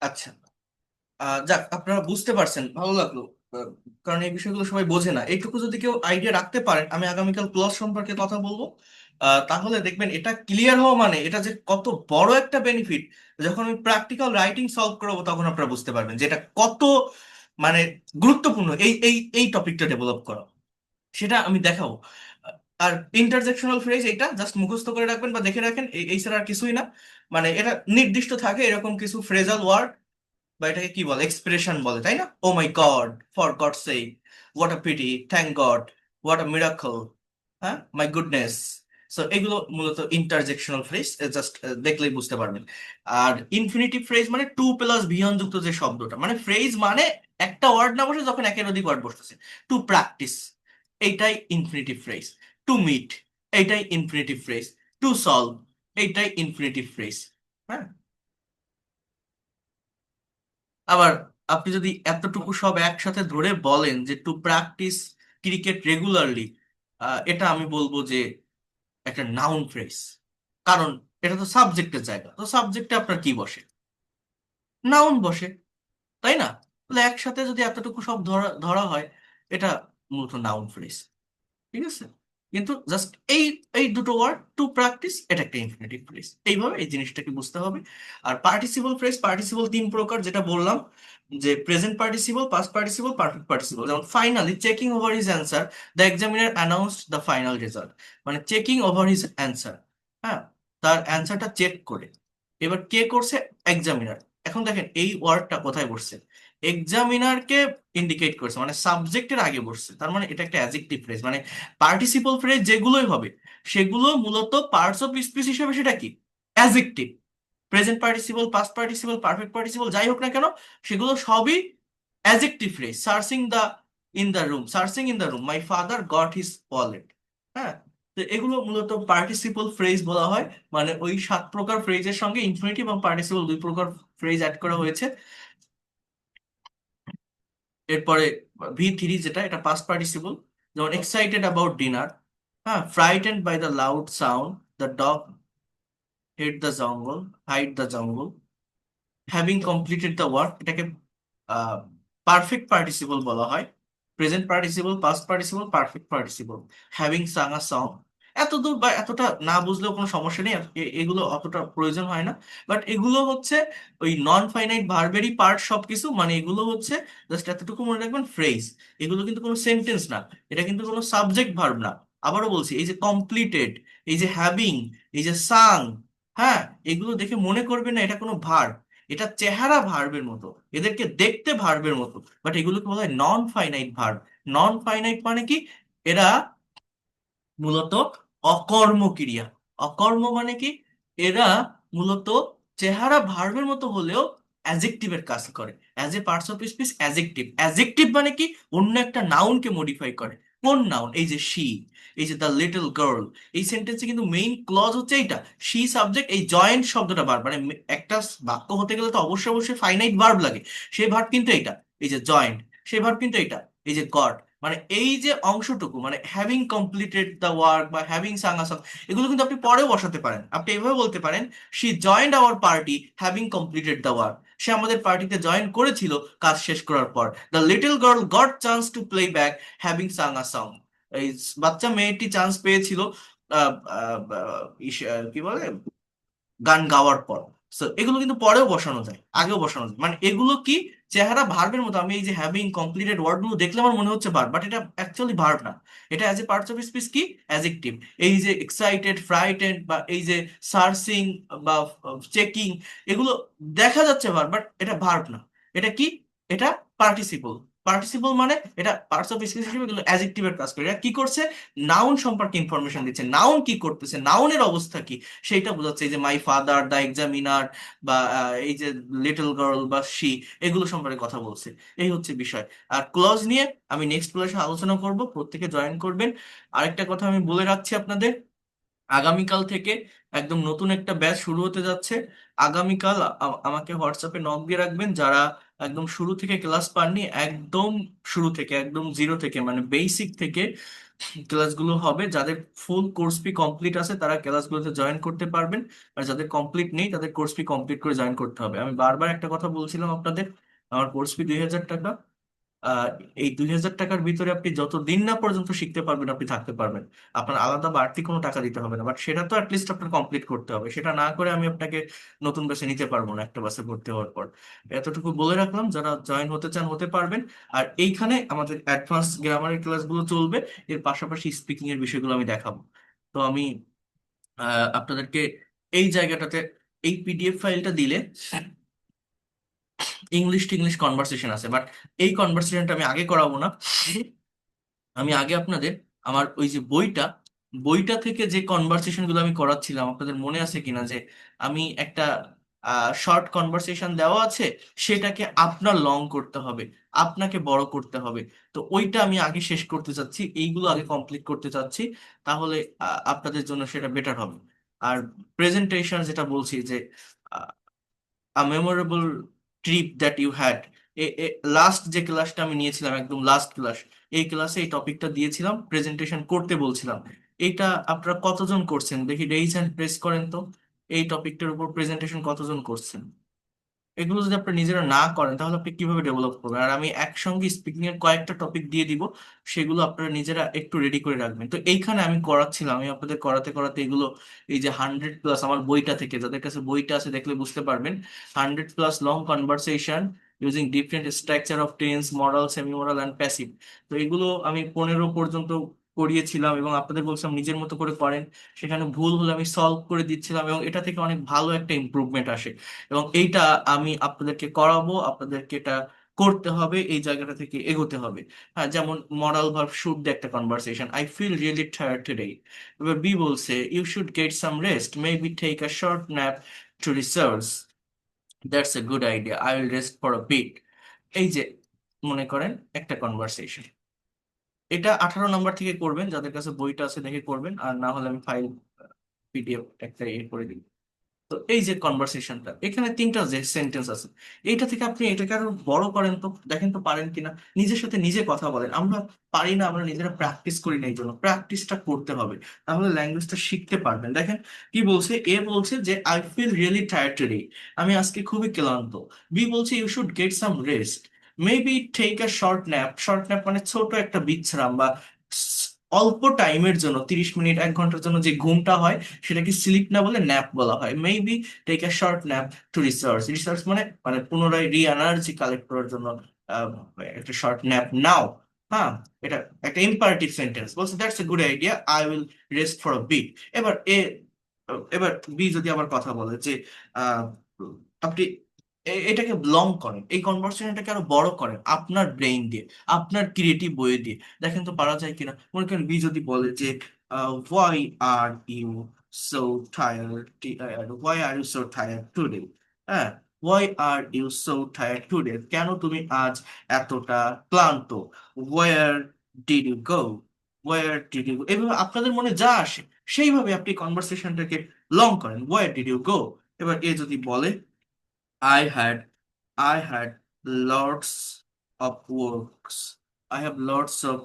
আচ্ছা, যাক, আপনারা বুঝতে পারছেন, ভালো লাগলো। আহ, কারণ এই বিষয়গুলো সবাই বোঝে না। এইটুকু যদি কেউ আইডিয়া রাখতে পারেন, আমি আগামীকাল ক্লজ সম্পর্কে কথা বলবো। তাহলে দেখবেন এটা ক্লিয়ার হওয়া মানে এটা যে কত বড় একটা বেনিফিট। যখন আমি প্র্যাকটিক্যাল রাইটিং সলভ করবো তখন আপনারা বুঝতে পারবেন যে এটা কত মানে গুরুত্বপূর্ণ এই এই এই টপিকটা ডেভেলপ করা, সেটা আমি দেখাবো। আর ইন্টারজেকশনাল ফ্রেজ এটা জাস্ট মুখস্থ করে রাখবেন বা দেখে রাখেন, এই ছাড়া আর কিছুই না। মানে এটা নির্দিষ্ট থাকে এরকম কিছু ফ্রেজাল ওয়ার্ড, বা এটাকে কি বলে, এক্সপ্রেশন বলে, তাই না? Oh my God, for God sake, what a pity, thank God, what a miracle, হ্যাঁ, মাই গুডনেস। সো এগুলো মূলত ইন্টারজেকশনাল ফ্রেজ, জাস্ট দেখলেই বুঝতে পারবেন। আর ইনফিনিটিভ ফ্রেজ মানে টু প্লাস ভিয়ন যুক্ত যে শব্দটা, মানে ফ্রেজ মানে একটা ওয়ার্ড না বসে যখন একের অধিক ওয়ার্ড বসতেছে। টু প্র্যাকটিস, এইটাই ইনফিনিটিভ ফ্রেজ। টু মিট, এইটাই ইনফিনিটিভ ফ্রেজ। টু সলভ, এইটাই ইনফিনিটিভ ফ্রেজ। হ্যাঁ, আবার আপনি যদি এতটুকু সব একসাথে ধরে বলেন যে টু প্র্যাকটিস ক্রিকেট রেগুলারলি, এটা আমি বলবো যে একটা নাউন ফ্রেজ। কারণ এটা তো সাবজেক্টের জায়গা, তো সাবজেক্টে আপনার কি বসে? নাউন বসে, তাই না? তাহলে একসাথে যদি এতটুকু সব ধরা ধরা হয়, এটা মূলত নাউন ফ্রেজ, ঠিক আছে? কিন্তু জাস্ট এই এই দুটো ওয়ার্ড টু প্র্যাকটিস, এটা একটা ইনফিনিটিভ ফ্রেজ। এইভাবে এই জিনিসটাকে বুঝতে হবে। আর পার্টিসিপল ফ্রেজ, পার্টিসিপল তিন প্রকার, যেটা বললাম, যে present participle, past participle, perfect participle. যেমন finally checking over his answer, the examiner announced the final result, মানে চেকিং ওভার হিজ অ্যান্সার, হ্যাঁ, তার অ্যান্সারটা চেক করে। এবার কে করছে? এক্সামিনার। এখন দেখেন এই ওয়ার্ডটা কোথায় বসছে, এক্সামিনারকে ইন্ডিকেট করছে, মানে সাবজেক্টের আগে বসছে, তার মানে এটা একটা অ্যাডজেক্টিভ ফ্রেজ। মানে পার্টিসিপল ফ্রেজ যেগুলোই হবে সেগুলো মূলত পার্টস অফ স্পিচ হিসেবে সেটা কি? Adjective. Present participle, past participle, perfect participle, যাই হোক না কেন, সেগুলো সবই adjective phrase. Searching the in the room, searching in the room, my father goat his wallet, হ্যাঁ। তো এগুলো মূলত পার্টিসিপল ফ্রেজ বলা হয়। মানে ওই 7 প্রকার ফ্রেজের সঙ্গে ইনফিনিটিভ এবং পার্টিসিপল 2 প্রকার ফ্রেজ অ্যাড করা হয়েছে। এরপরে V3 যেটা, এটা পাস্ট পার্টিসিপল। যেমন এক্সাইটেড অ্যাবাউট ডিনার, হ্যাঁ, frightened by the loud sound, the dog hid the jungle, hide the jungle, having completed the work, এটাকে পারফেক্ট পার্টিসিপল বলা হয়। Present participle, past participle, perfect participle, having Tsang a song. এত দূর বা এতটা না বুঝলেও কোনো সমস্যা নেই, এগুলো অতটা প্রয়োজন হয় না। বাট এগুলো হচ্ছে ওই নন ফাইনাইট ভার্বেরই পার্ট সবকিছু, মানে এগুলো হচ্ছে জাস্ট এতটুকু মনে রাখবেন ফ্রেজ। এগুলো কিন্তু কোনো সেন্টেন্স না, এটা কিন্তু কোনো সাবজেক্ট ভার্ব না। আবারও বলছি, এই যে কমপ্লিটেড, এই যে হ্যাভিং, এই যে সাং, হ্যাঁ, এগুলো দেখে মনে করবেন না এটা কোনো ভার্ব। এটা চেহারা ভার্বের মতো, এদেরকে দেখতে ভার্বের মতো, বাট এগুলোকে বলা হয় non finite verb. Non finite মানে কি? এরা মূলত অকর্মক্রিয়া। অকর্ম মানে কি? এরা মূলত চেহারা ভার্বের মতো হলেও অ্যাজেক্টিভের কাজ করে। As a parts of speech adjective. Adjective মানে কি? অন্য একটা নাউনকে মডিফাই করে। কোন নাউন? এই যে শি, এই যে দ্য লিটল গার্ল, এই সেন্টেন্সে কিন্তু মেইন ক্লজ হচ্ছে এইটা, শি সাবজেক্ট, এই জয়েন্ট শব্দটা ভার্ব। মানে একটা বাক্য হতে গেলে তো অবশ্যই অবশ্যই ফাইনাইট ভার্ব লাগে, সেই ভার্ব কিন্তু এইটা, এই যে জয়েন্ট, সেই ভার্ব কিন্তু এইটা, এই যে গড। মানে এই যে অংশটুকু, মানে হ্যাভিং কমপ্লিটেড দ্য ওয়ার্ক বা হ্যাভিং সাং আ সং, এগুলো কিন্তু আপনি পরেও বসাতে পারেন। আপনি এভাবে বলতে পারেন, she joined our party having completed the work, সে আমাদের পার্টিতে জয়েন করেছিল কাজ শেষ করার পর। The little girl got chance to play back having Tsang a song, এই বাচ্চা মেয়েটি চান্স পেয়েছিল আহ, আহ, আহ, কি বলে, গান গাওয়ার পর। So, এগুলো কিন্তু পরেও বসানো যায়, আগেও বসানো যায়। মানে এগুলো কি? চেহারা ভার্বের মতো। আমি এই যে হ্যাভিং কমপ্লিটেড ওয়ার্ড গুলো দেখলে আমার মনে হচ্ছে ভার্ব, বাট এটা অ্যাকচুয়ালি ভার্ব না। এটা as a parts of speech কি? অ্যাডজেক্টিভ। এই যে এক্সাইটেড, ফ্রাইটেড, বা এই যে সার্চিং বা চেকিং, এগুলো দেখা যাচ্ছে ভার্ব, বাট এটা ভার্ব না। এটা কি? এটা পার্টিসিপল। পার্টিসিপল মানে এটা পার্টস অফ স্পিচ হিসেবে এগুলো অ্যাডজেক্টিভের কাজ করে। এটা কি করছে? নাউন সম্পর্কে ইনফরমেশন দিচ্ছে, নাউন কি করতেছে, নাউনের অবস্থা কি, সেইটা বোঝাচ্ছে। এই যে মাই ফাদার, দ্য এক্সামিনার, বা এই যে লিটল গার্ল বা শি, এগুলো সম্পর্কে কথা বলছে। এই হচ্ছে বিষয়। আর ক্লজ নিয়ে আমি নেক্সট ক্লাসে আলোচনা করব, প্রত্যেকে জয়েন করবেন। আরেকটা কথা আমি বলে রাখছি আপনাদের, আগামীকাল থেকে একদম নতুন একটা ব্যাচ শুরু হতে যাচ্ছে। আগামীকাল আমাকে হোয়াটসঅ্যাপে নক দিয়ে রাখবেন যারা একদম শুরু থেকে ক্লাস পাননি, একদম শুরু থেকে, একদম জিরো থেকে, মানে বেসিক থেকে ক্লাসগুলো হবে। যাদের ফুল কোর্স ফি কমপ্লিট আছে তারা ক্লাসগুলোতে জয়েন করতে পারবেন, আর যাদের কমপ্লিট নেই তাদের কোর্স ফি কমপ্লিট করে জয়েন করতে হবে। আমি বারবার একটা কথা বলছিলাম আপনাদের, আমার কোর্স ফি 2,000 টাকা। আহ এই 2,000 টাকার ভিতরে আপনি যত দিন না পর্যন্ত শিখতে পারবেন আপনি থাকতে পারবেন। আপনার আলাদা বাড়তি কোনো টাকা দিতে হবে না, বাট সেটা তো অ্যাটলিস্ট আপনার কমপ্লিট করতে হবে। সেটা না করে আমি আপনাকে নতুন বাসে নিতে পারবো না একটা বাসে ভর্তি হওয়ার পর। এতটুকু বলে রাখলাম, যারা জয়েন হতে চান হতে পারবেন। আর এইখানে আমাদের অ্যাডভান্স গ্রামারের ক্লাসগুলো চলবে, এর পাশাপাশি স্পিকিং এর বিষয়গুলো আমি দেখাবো। তো আমি আপনাদেরকে এই জায়গাটাতে এই পিডিএফ ফাইলটা দিলে ইংলিশ টিংলিশ কনভারসেশন আছে, বাট এই কনভারসেশনটা আমি আগে করাবো না। আমি আগে আপনাদের আমার ওই যে বইটা থেকে যে কনভারসেশন গুলো আমি করাচ্ছিলাম, আপনাদের মনে আছে কিনা, যে আমি একটা শর্ট কনভারসেশন দেওয়া আছে, সেটাকে আপনার লং করতে হবে, আপনাকে বড় করতে হবে। তো ওইটা আমি আগে শেষ করতে চাচ্ছি, এইগুলো আগে কমপ্লিট করতে চাচ্ছি। তাহলে আপনাদের জন্য সেটা বেটার হবে। আর প্রেজেন্টেশন যেটা বলছি, যে a memorable trip that you had, last যে ক্লাসটা আমি নিয়েছিলাম, একদম লাস্ট ক্লাস, এই ক্লাসে এই টপিকটা দিয়েছিলাম, প্রেজেন্টেশন করতে বলছিলাম। এইটা আপনারা কতজন করছেন দেখি, রেইজ হ্যান্ড প্রেস করেন তো। এই টপিকটার উপর প্রেজেন্টেশন কতজন করছেন? এগুলো যদি আপনি নিজেরা না করেন তাহলে আপনি কিভাবে ডেভেলপ করবেন? আর আমি একসঙ্গে স্পিকিং এর কয়েকটা টপিক দিয়ে দিব, সেগুলো আপনারা নিজেরা একটু রেডি করে রাখবেন। তো এইখানে আমি করাচ্ছিলাম, আমি আপনাদের করাতে করাতে এগুলো, এই যে 100+ আমার বইটা থেকে, যাদের কাছে বইটা আছে দেখলে বুঝতে পারবেন, 100+ long conversation using different structure of tense, modal, semi modal and passive. তো এগুলো আমি 15 পর্যন্ত করিয়েছিলাম এবং আপনাদের বলছিলাম নিজের মতো করে করেন। সেখানে ভুল হলে আমি সলভ করে দিচ্ছিলাম এবং এটা থেকে অনেক ভালো একটা ইমপ্রুভমেন্ট আসে। এবং এইটা আমি আপনাদেরকে করাবো, আপনাদেরকে এটা করতে হবে, এই জায়গাটা থেকে এগোতে হবে। হ্যাঁ, যেমন মডাল ভার্ব শুড দিয়ে একটা conversation, I feel really tired today. এবার বি বলছে you should get some rest, maybe take a short nap to research, that's a good idea, I will rest for a bit. এই যে মনে করেন একটা conversation, এটা 18 নম্বর থেকে করবেন, যাদের কাছে বইটা আছে দেখে করবেন, আর না হলে আমি ফাইল পিডিএফ একটা করে দিই। তো এই যে কনভারসেশনটা, এখানে তিনটা যে সেন্টেন্স আছে, এইটা থেকে আপনি এটাকে আরো বড় করেন, তো দেখেন তো পারেন কিনা। নিজের সাথে নিজে কথা বলেন, আমরা পারি না, আমরা নিজেরা প্র্যাকটিস করি না, এই জন্য প্র্যাকটিসটা করতে হবে, তাহলে ল্যাঙ্গুয়েজটা শিখতে পারবেন। দেখেন কি বলছে, এ বলছে যে I feel really tired today, আমি আজকে খুবই ক্লান্ত। বি বলছে you should get some rest, maybe take a short nap, short nap মানে ছোট একটা বিশ্রাম বা অল্প টাইমের জন্য, 30 মিনিট 1 ঘন্টার জন্য যে ঘুমটা হয় সেটাকে স্লিপ না বলে ন্যাপ বলা হয়। Maybe take a short nap to research, research মানে মানে পুনরায় এনার্জি কালেক্ট করার জন্য আহ, একটা শর্ট ন্যাপ নাও। হ্যাঁ, এটা একটা ইম্পারেটিভ সেন্টেন্স, বলছে that's a good idea, I will rest for a bit. এবার এবার বি যদি আবার কথা বলে যে আহ, আপনি এটাকে লং করেন, এই কনভারসেশনটাকে আরো বড় করেন আপনার ব্রেইন দিয়ে, আপনার ক্রিয়েটিভ বই দিয়ে, দেখেন তো পারা যায় কিনা। মনে করেন বি যদি বলে যে why are you so why are you so tired today? হ্যাঁ, why are you so tired today, কেন তুমি আজ এতটা ক্লান্ত? where did you go? where did you go? এভাবে আপনাদের মনে যা আসে সেইভাবে আপনি কনভারসেশনটাকে লং করেন, where did you go? এবার এ যদি বলে I had I had lots of works. I have lots of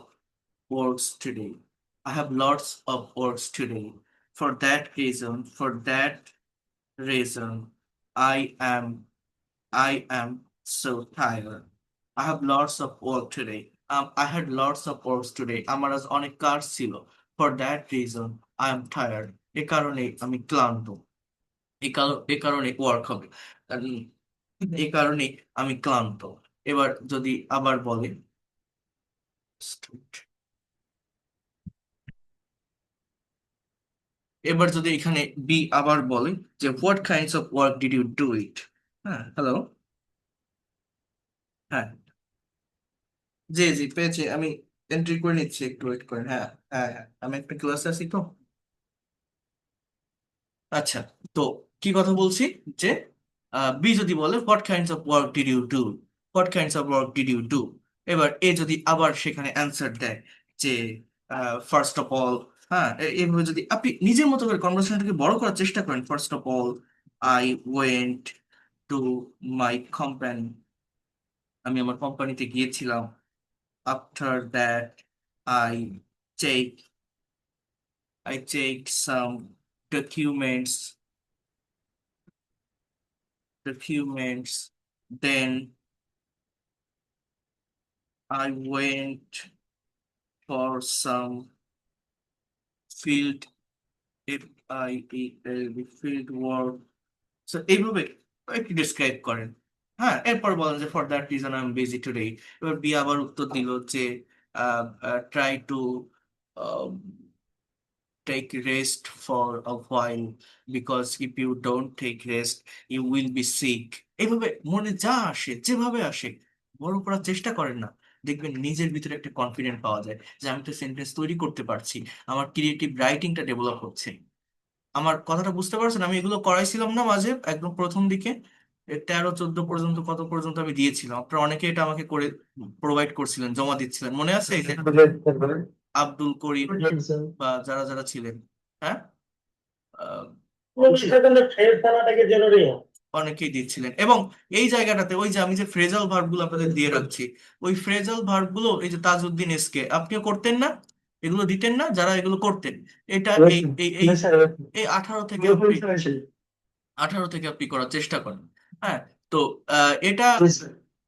works today. I have lots of works today. For that reason, I am so tired. I have lots of work today. I had lots of works today. আমার আজ অনেক কাজ ছিল। For that reason, I am tired. এ কারণে আমি ক্লান্ত। এ কারণে work হবে। এই কারণে আমি ক্লান্ত। এবার যদি আবার বলে, এবার যদি এখানে বি আবার বলে যে what kinds of work did you do it. হ্যাঁ, হ্যালো, হ্যাঁ, জি জি পেয়েছি, আমি এন্ট্রি করে নিচ্ছি, একটু ওয়েট করেন। হ্যাঁ হ্যাঁ হ্যাঁ, আমি একটা ক্লাসে আছি তো। আচ্ছা, তো কি কথা বলছি যে বি যদি বলে what kinds of work did you do, what kinds of work did you do, এবার এ যদি আবার সেখানে অ্যান্সার দেয় যে ফার্স্ট অফ অল, হ্যাঁ, এইভাবে যদি আপনি নিজের মতো করে কনভারসেশনটাকে বড় করার চেষ্টা করেন, first of all I went to my company, আমি আমার কোম্পানিতে গিয়েছিলাম। After that I check I check some documents documents. Then I went for some field, field work. So এইভাবে একটু ডিসক্রাইব করেন। হ্যাঁ, এরপর বলেন যে for that reason I am busy today. এবার বি আবার উত্তর দিল যে try to take rest for a while, because if you don't take rest you will be sick। এইভাবে মনে যা আসে যেভাবে আসে বড় করার চেষ্টা করেন না, দেখবেন নিজের ভিতরে একটা কনফিডেন্ট পাওয়া যায় যে আমি তো সেন্টেন্স তৈরি করতে পারছি, আমার ক্রিয়েটিভ রাইটিংটা ডেভেলপ হচ্ছে। আমার কথাটা বুঝতে পারছেন? আমি এগুলো করাইছিলাম না মাঝে একদম প্রথম দিকে, 13-14 পর্যন্ত, কত পর্যন্ত আমি দিয়েছিলাম, আপনারা অনেকে এটা আমাকে করে প্রোভাইড করছিলেন, জমা দিচ্ছিলেন, মনে আছে এই যে আব্দুল করিম Sir. বা যারা যারা ছিলেন। হ্যাঁ, আহ, অনেকেই দিচ্ছিলেন। এবং এই জায়গাটাতে ওই যে আমি যে ফ্রেজাল ভার্ব গুলো আপনাদের দিয়ে রাখছি, ওই ফ্রেজাল ভার্ব গুলো এই যে তাজউদ্দিন এসকে আপনিও করতেন না, এগুলো দিতেন না, যারা এগুলো করতেন, এটা এই এই এই এই 18 থেকে আপনি করার চেষ্টা করেন। হ্যাঁ, তো এটা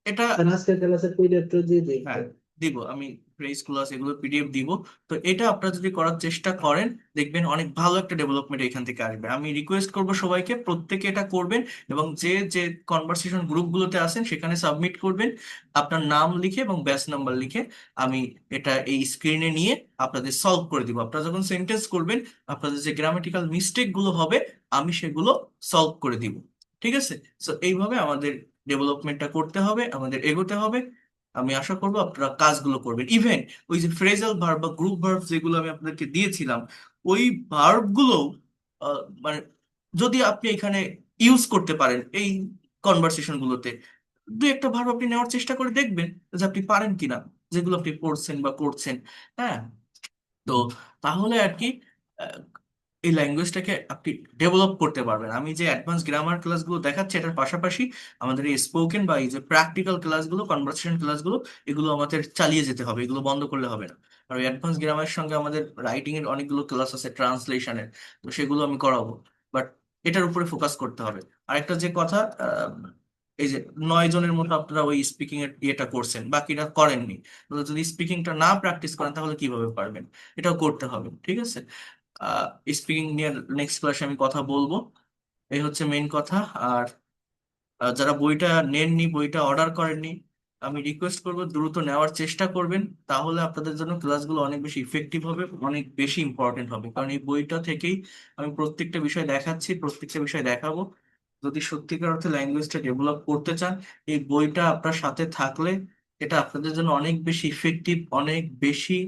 এটা আজকে ক্লাসের পিডিএফটা দিয়ে দিই হ্যাঁ দিব, আমি প্রেস ক্লাস এগুলো পিডিএফ দিব। তো এটা আপনারা যদি করার চেষ্টা করেন, দেখবেন অনেক ভালো একটা ডেভেলপমেন্ট এখান থেকে আসবে। আমি রিকোয়েস্ট করব সবাইকে প্রত্যেকে এটা করবেন, এবং যে যে কনভারসেশন গ্রুপগুলোতে আছেন সেখানে সাবমিট করবেন আপনার নাম লিখে এবং ব্যাচ নাম্বার লিখে। আমি এটা এই স্ক্রিনে নিয়ে আপনাদের সলভ করে দিব। আপনারা যখন সেন্টেন্স করবেন, আপনাদের যে গ্রামাটিক্যাল মিস্টেক গুলো হবে আমি সেগুলো সলভ করে দিব। ঠিক আছে? সো এইভাবে আমাদের ডেভেলপমেন্টটা করতে হবে, আমাদের এগোতে হবে। আমি আশা করবো আপনারা কাজগুলো করবেন। ইভেন ওই যে ফ্রেজাল ভার্ব বা গ্রুপ ভার্ব যেগুলো আমি আপনাদেরকে দিয়েছিলাম, ওই ভার্ব গুলো মানে যদি আপনি এখানে ইউজ করতে পারেন এই কনভারসেশন গুলোতে, দু একটা ভার্ব আপনি নেওয়ার চেষ্টা করে দেখবেন যে আপনি পারেন কিনা, যেগুলো আপনি পড়ছেন বা করছেন। হ্যাঁ, তো তাহলে আর কি আহ, এই ল্যাঙ্গুয়েজটাকে আপনি ডেভেলপ করতে পারবেন। আমি যে অ্যাডভান্স গ্রামার ক্লাসগুলো দেখাচ্ছি এটার পাশাপাশি আমাদের এই স্পোকেন বা এই যে প্র্যাকটিক্যাল ক্লাসগুলো, কনভারসেশন ক্লাসগুলো, এগুলো আমাদের চালিয়ে যেতে হবে, এগুলো বন্ধ করলে হবে না। আর ওই অ্যাডভান্স গ্রামারের সঙ্গে আমাদের রাইটিং এর অনেকগুলো ক্লাস আছে, ট্রান্সলেশনের, তো সেগুলো আমি করাবো। বাট এটার উপরে ফোকাস করতে হবে। আরেকটা যে কথা, এই যে 9 জনের মতো আপনারা ওই স্পিকিং এর ইয়েটা করছেন, বাকিরা করেননি। তো যদি স্পিকিংটা না প্র্যাকটিস করেন তাহলে কিভাবে পারবেন? এটাও করতে হবে। ঠিক আছে? স্পিকিং নিয়ে নেক্সট ক্লাসে আমি কথা বলবো। এই হচ্ছে মেইন কথা। আর যারা বইটা নেননি, বইটা অর্ডার করেননি, আমি রিকোয়েস্ট করবো দ্রুত নেওয়ার চেষ্টা করবেন। তাহলে আপনাদের জন্য ক্লাসগুলো অনেক বেশি ইফেক্টিভ হবে, অনেক বেশি ইম্পর্টেন্ট হবে। কারণ এই বইটা থেকেই আমি প্রত্যেকটা বিষয় দেখাচ্ছি, প্রত্যেকটা বিষয় দেখাবো। যদি সত্যিকার অর্থে ল্যাঙ্গুয়েজটা ডেভেলপ করতে চান, এই বইটা আপনার সাথে থাকলে এটা আপনাদের জন্য অনেক বেশি ইফেক্টিভ, অনেক বেশি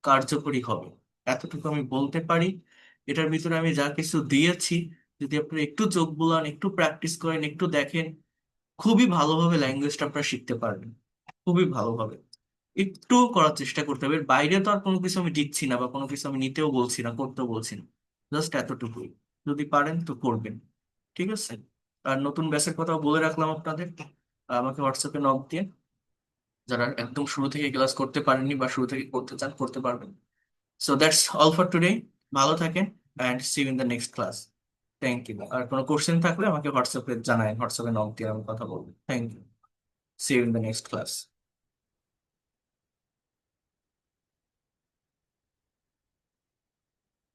কার্যকরী হবে। এতটুকু আমি বলতে পারি। এটার ভিতরে আমি যা কিছু দিয়েছি, যদি আপনি একটু চোখ বুলান, একটু প্র্যাকটিস করেন, একটু দেখেন, খুবই ভালোভাবে ল্যাঙ্গুয়েজটা আপনারা শিখতে পারবেন, খুবই ভালোভাবে। একটু করার চেষ্টা করতে হবে। এর বাইরে তো আর কোনো কিছু আমি দিচ্ছি না, বা কোনো কিছু আমি নিতেও বলছি না, করতেও বলছি না। জাস্ট এতটুকুই। যদি পারেন তো করবেন। ঠিক আছে? আর নতুন ব্যাচের কথাও বলে রাখলাম আপনাদের, আমাকে হোয়াটসঅ্যাপে নক দিয়ে, যারা একদম শুরু থেকে ক্লাস করতে পারেননি বা শুরু থেকে করতে চান করতে পারবেন। So that's all for today. ভালো থাকেন, and see you in the next class. Thank you. আর কোনো কোশ্চেন থাকলে আমাকে হোয়াটসঅ্যাপে জানায়, হোয়াটসঅ্যাপে নক দিয়ে আমি কথা বলবো। Thank you. See you in the next class.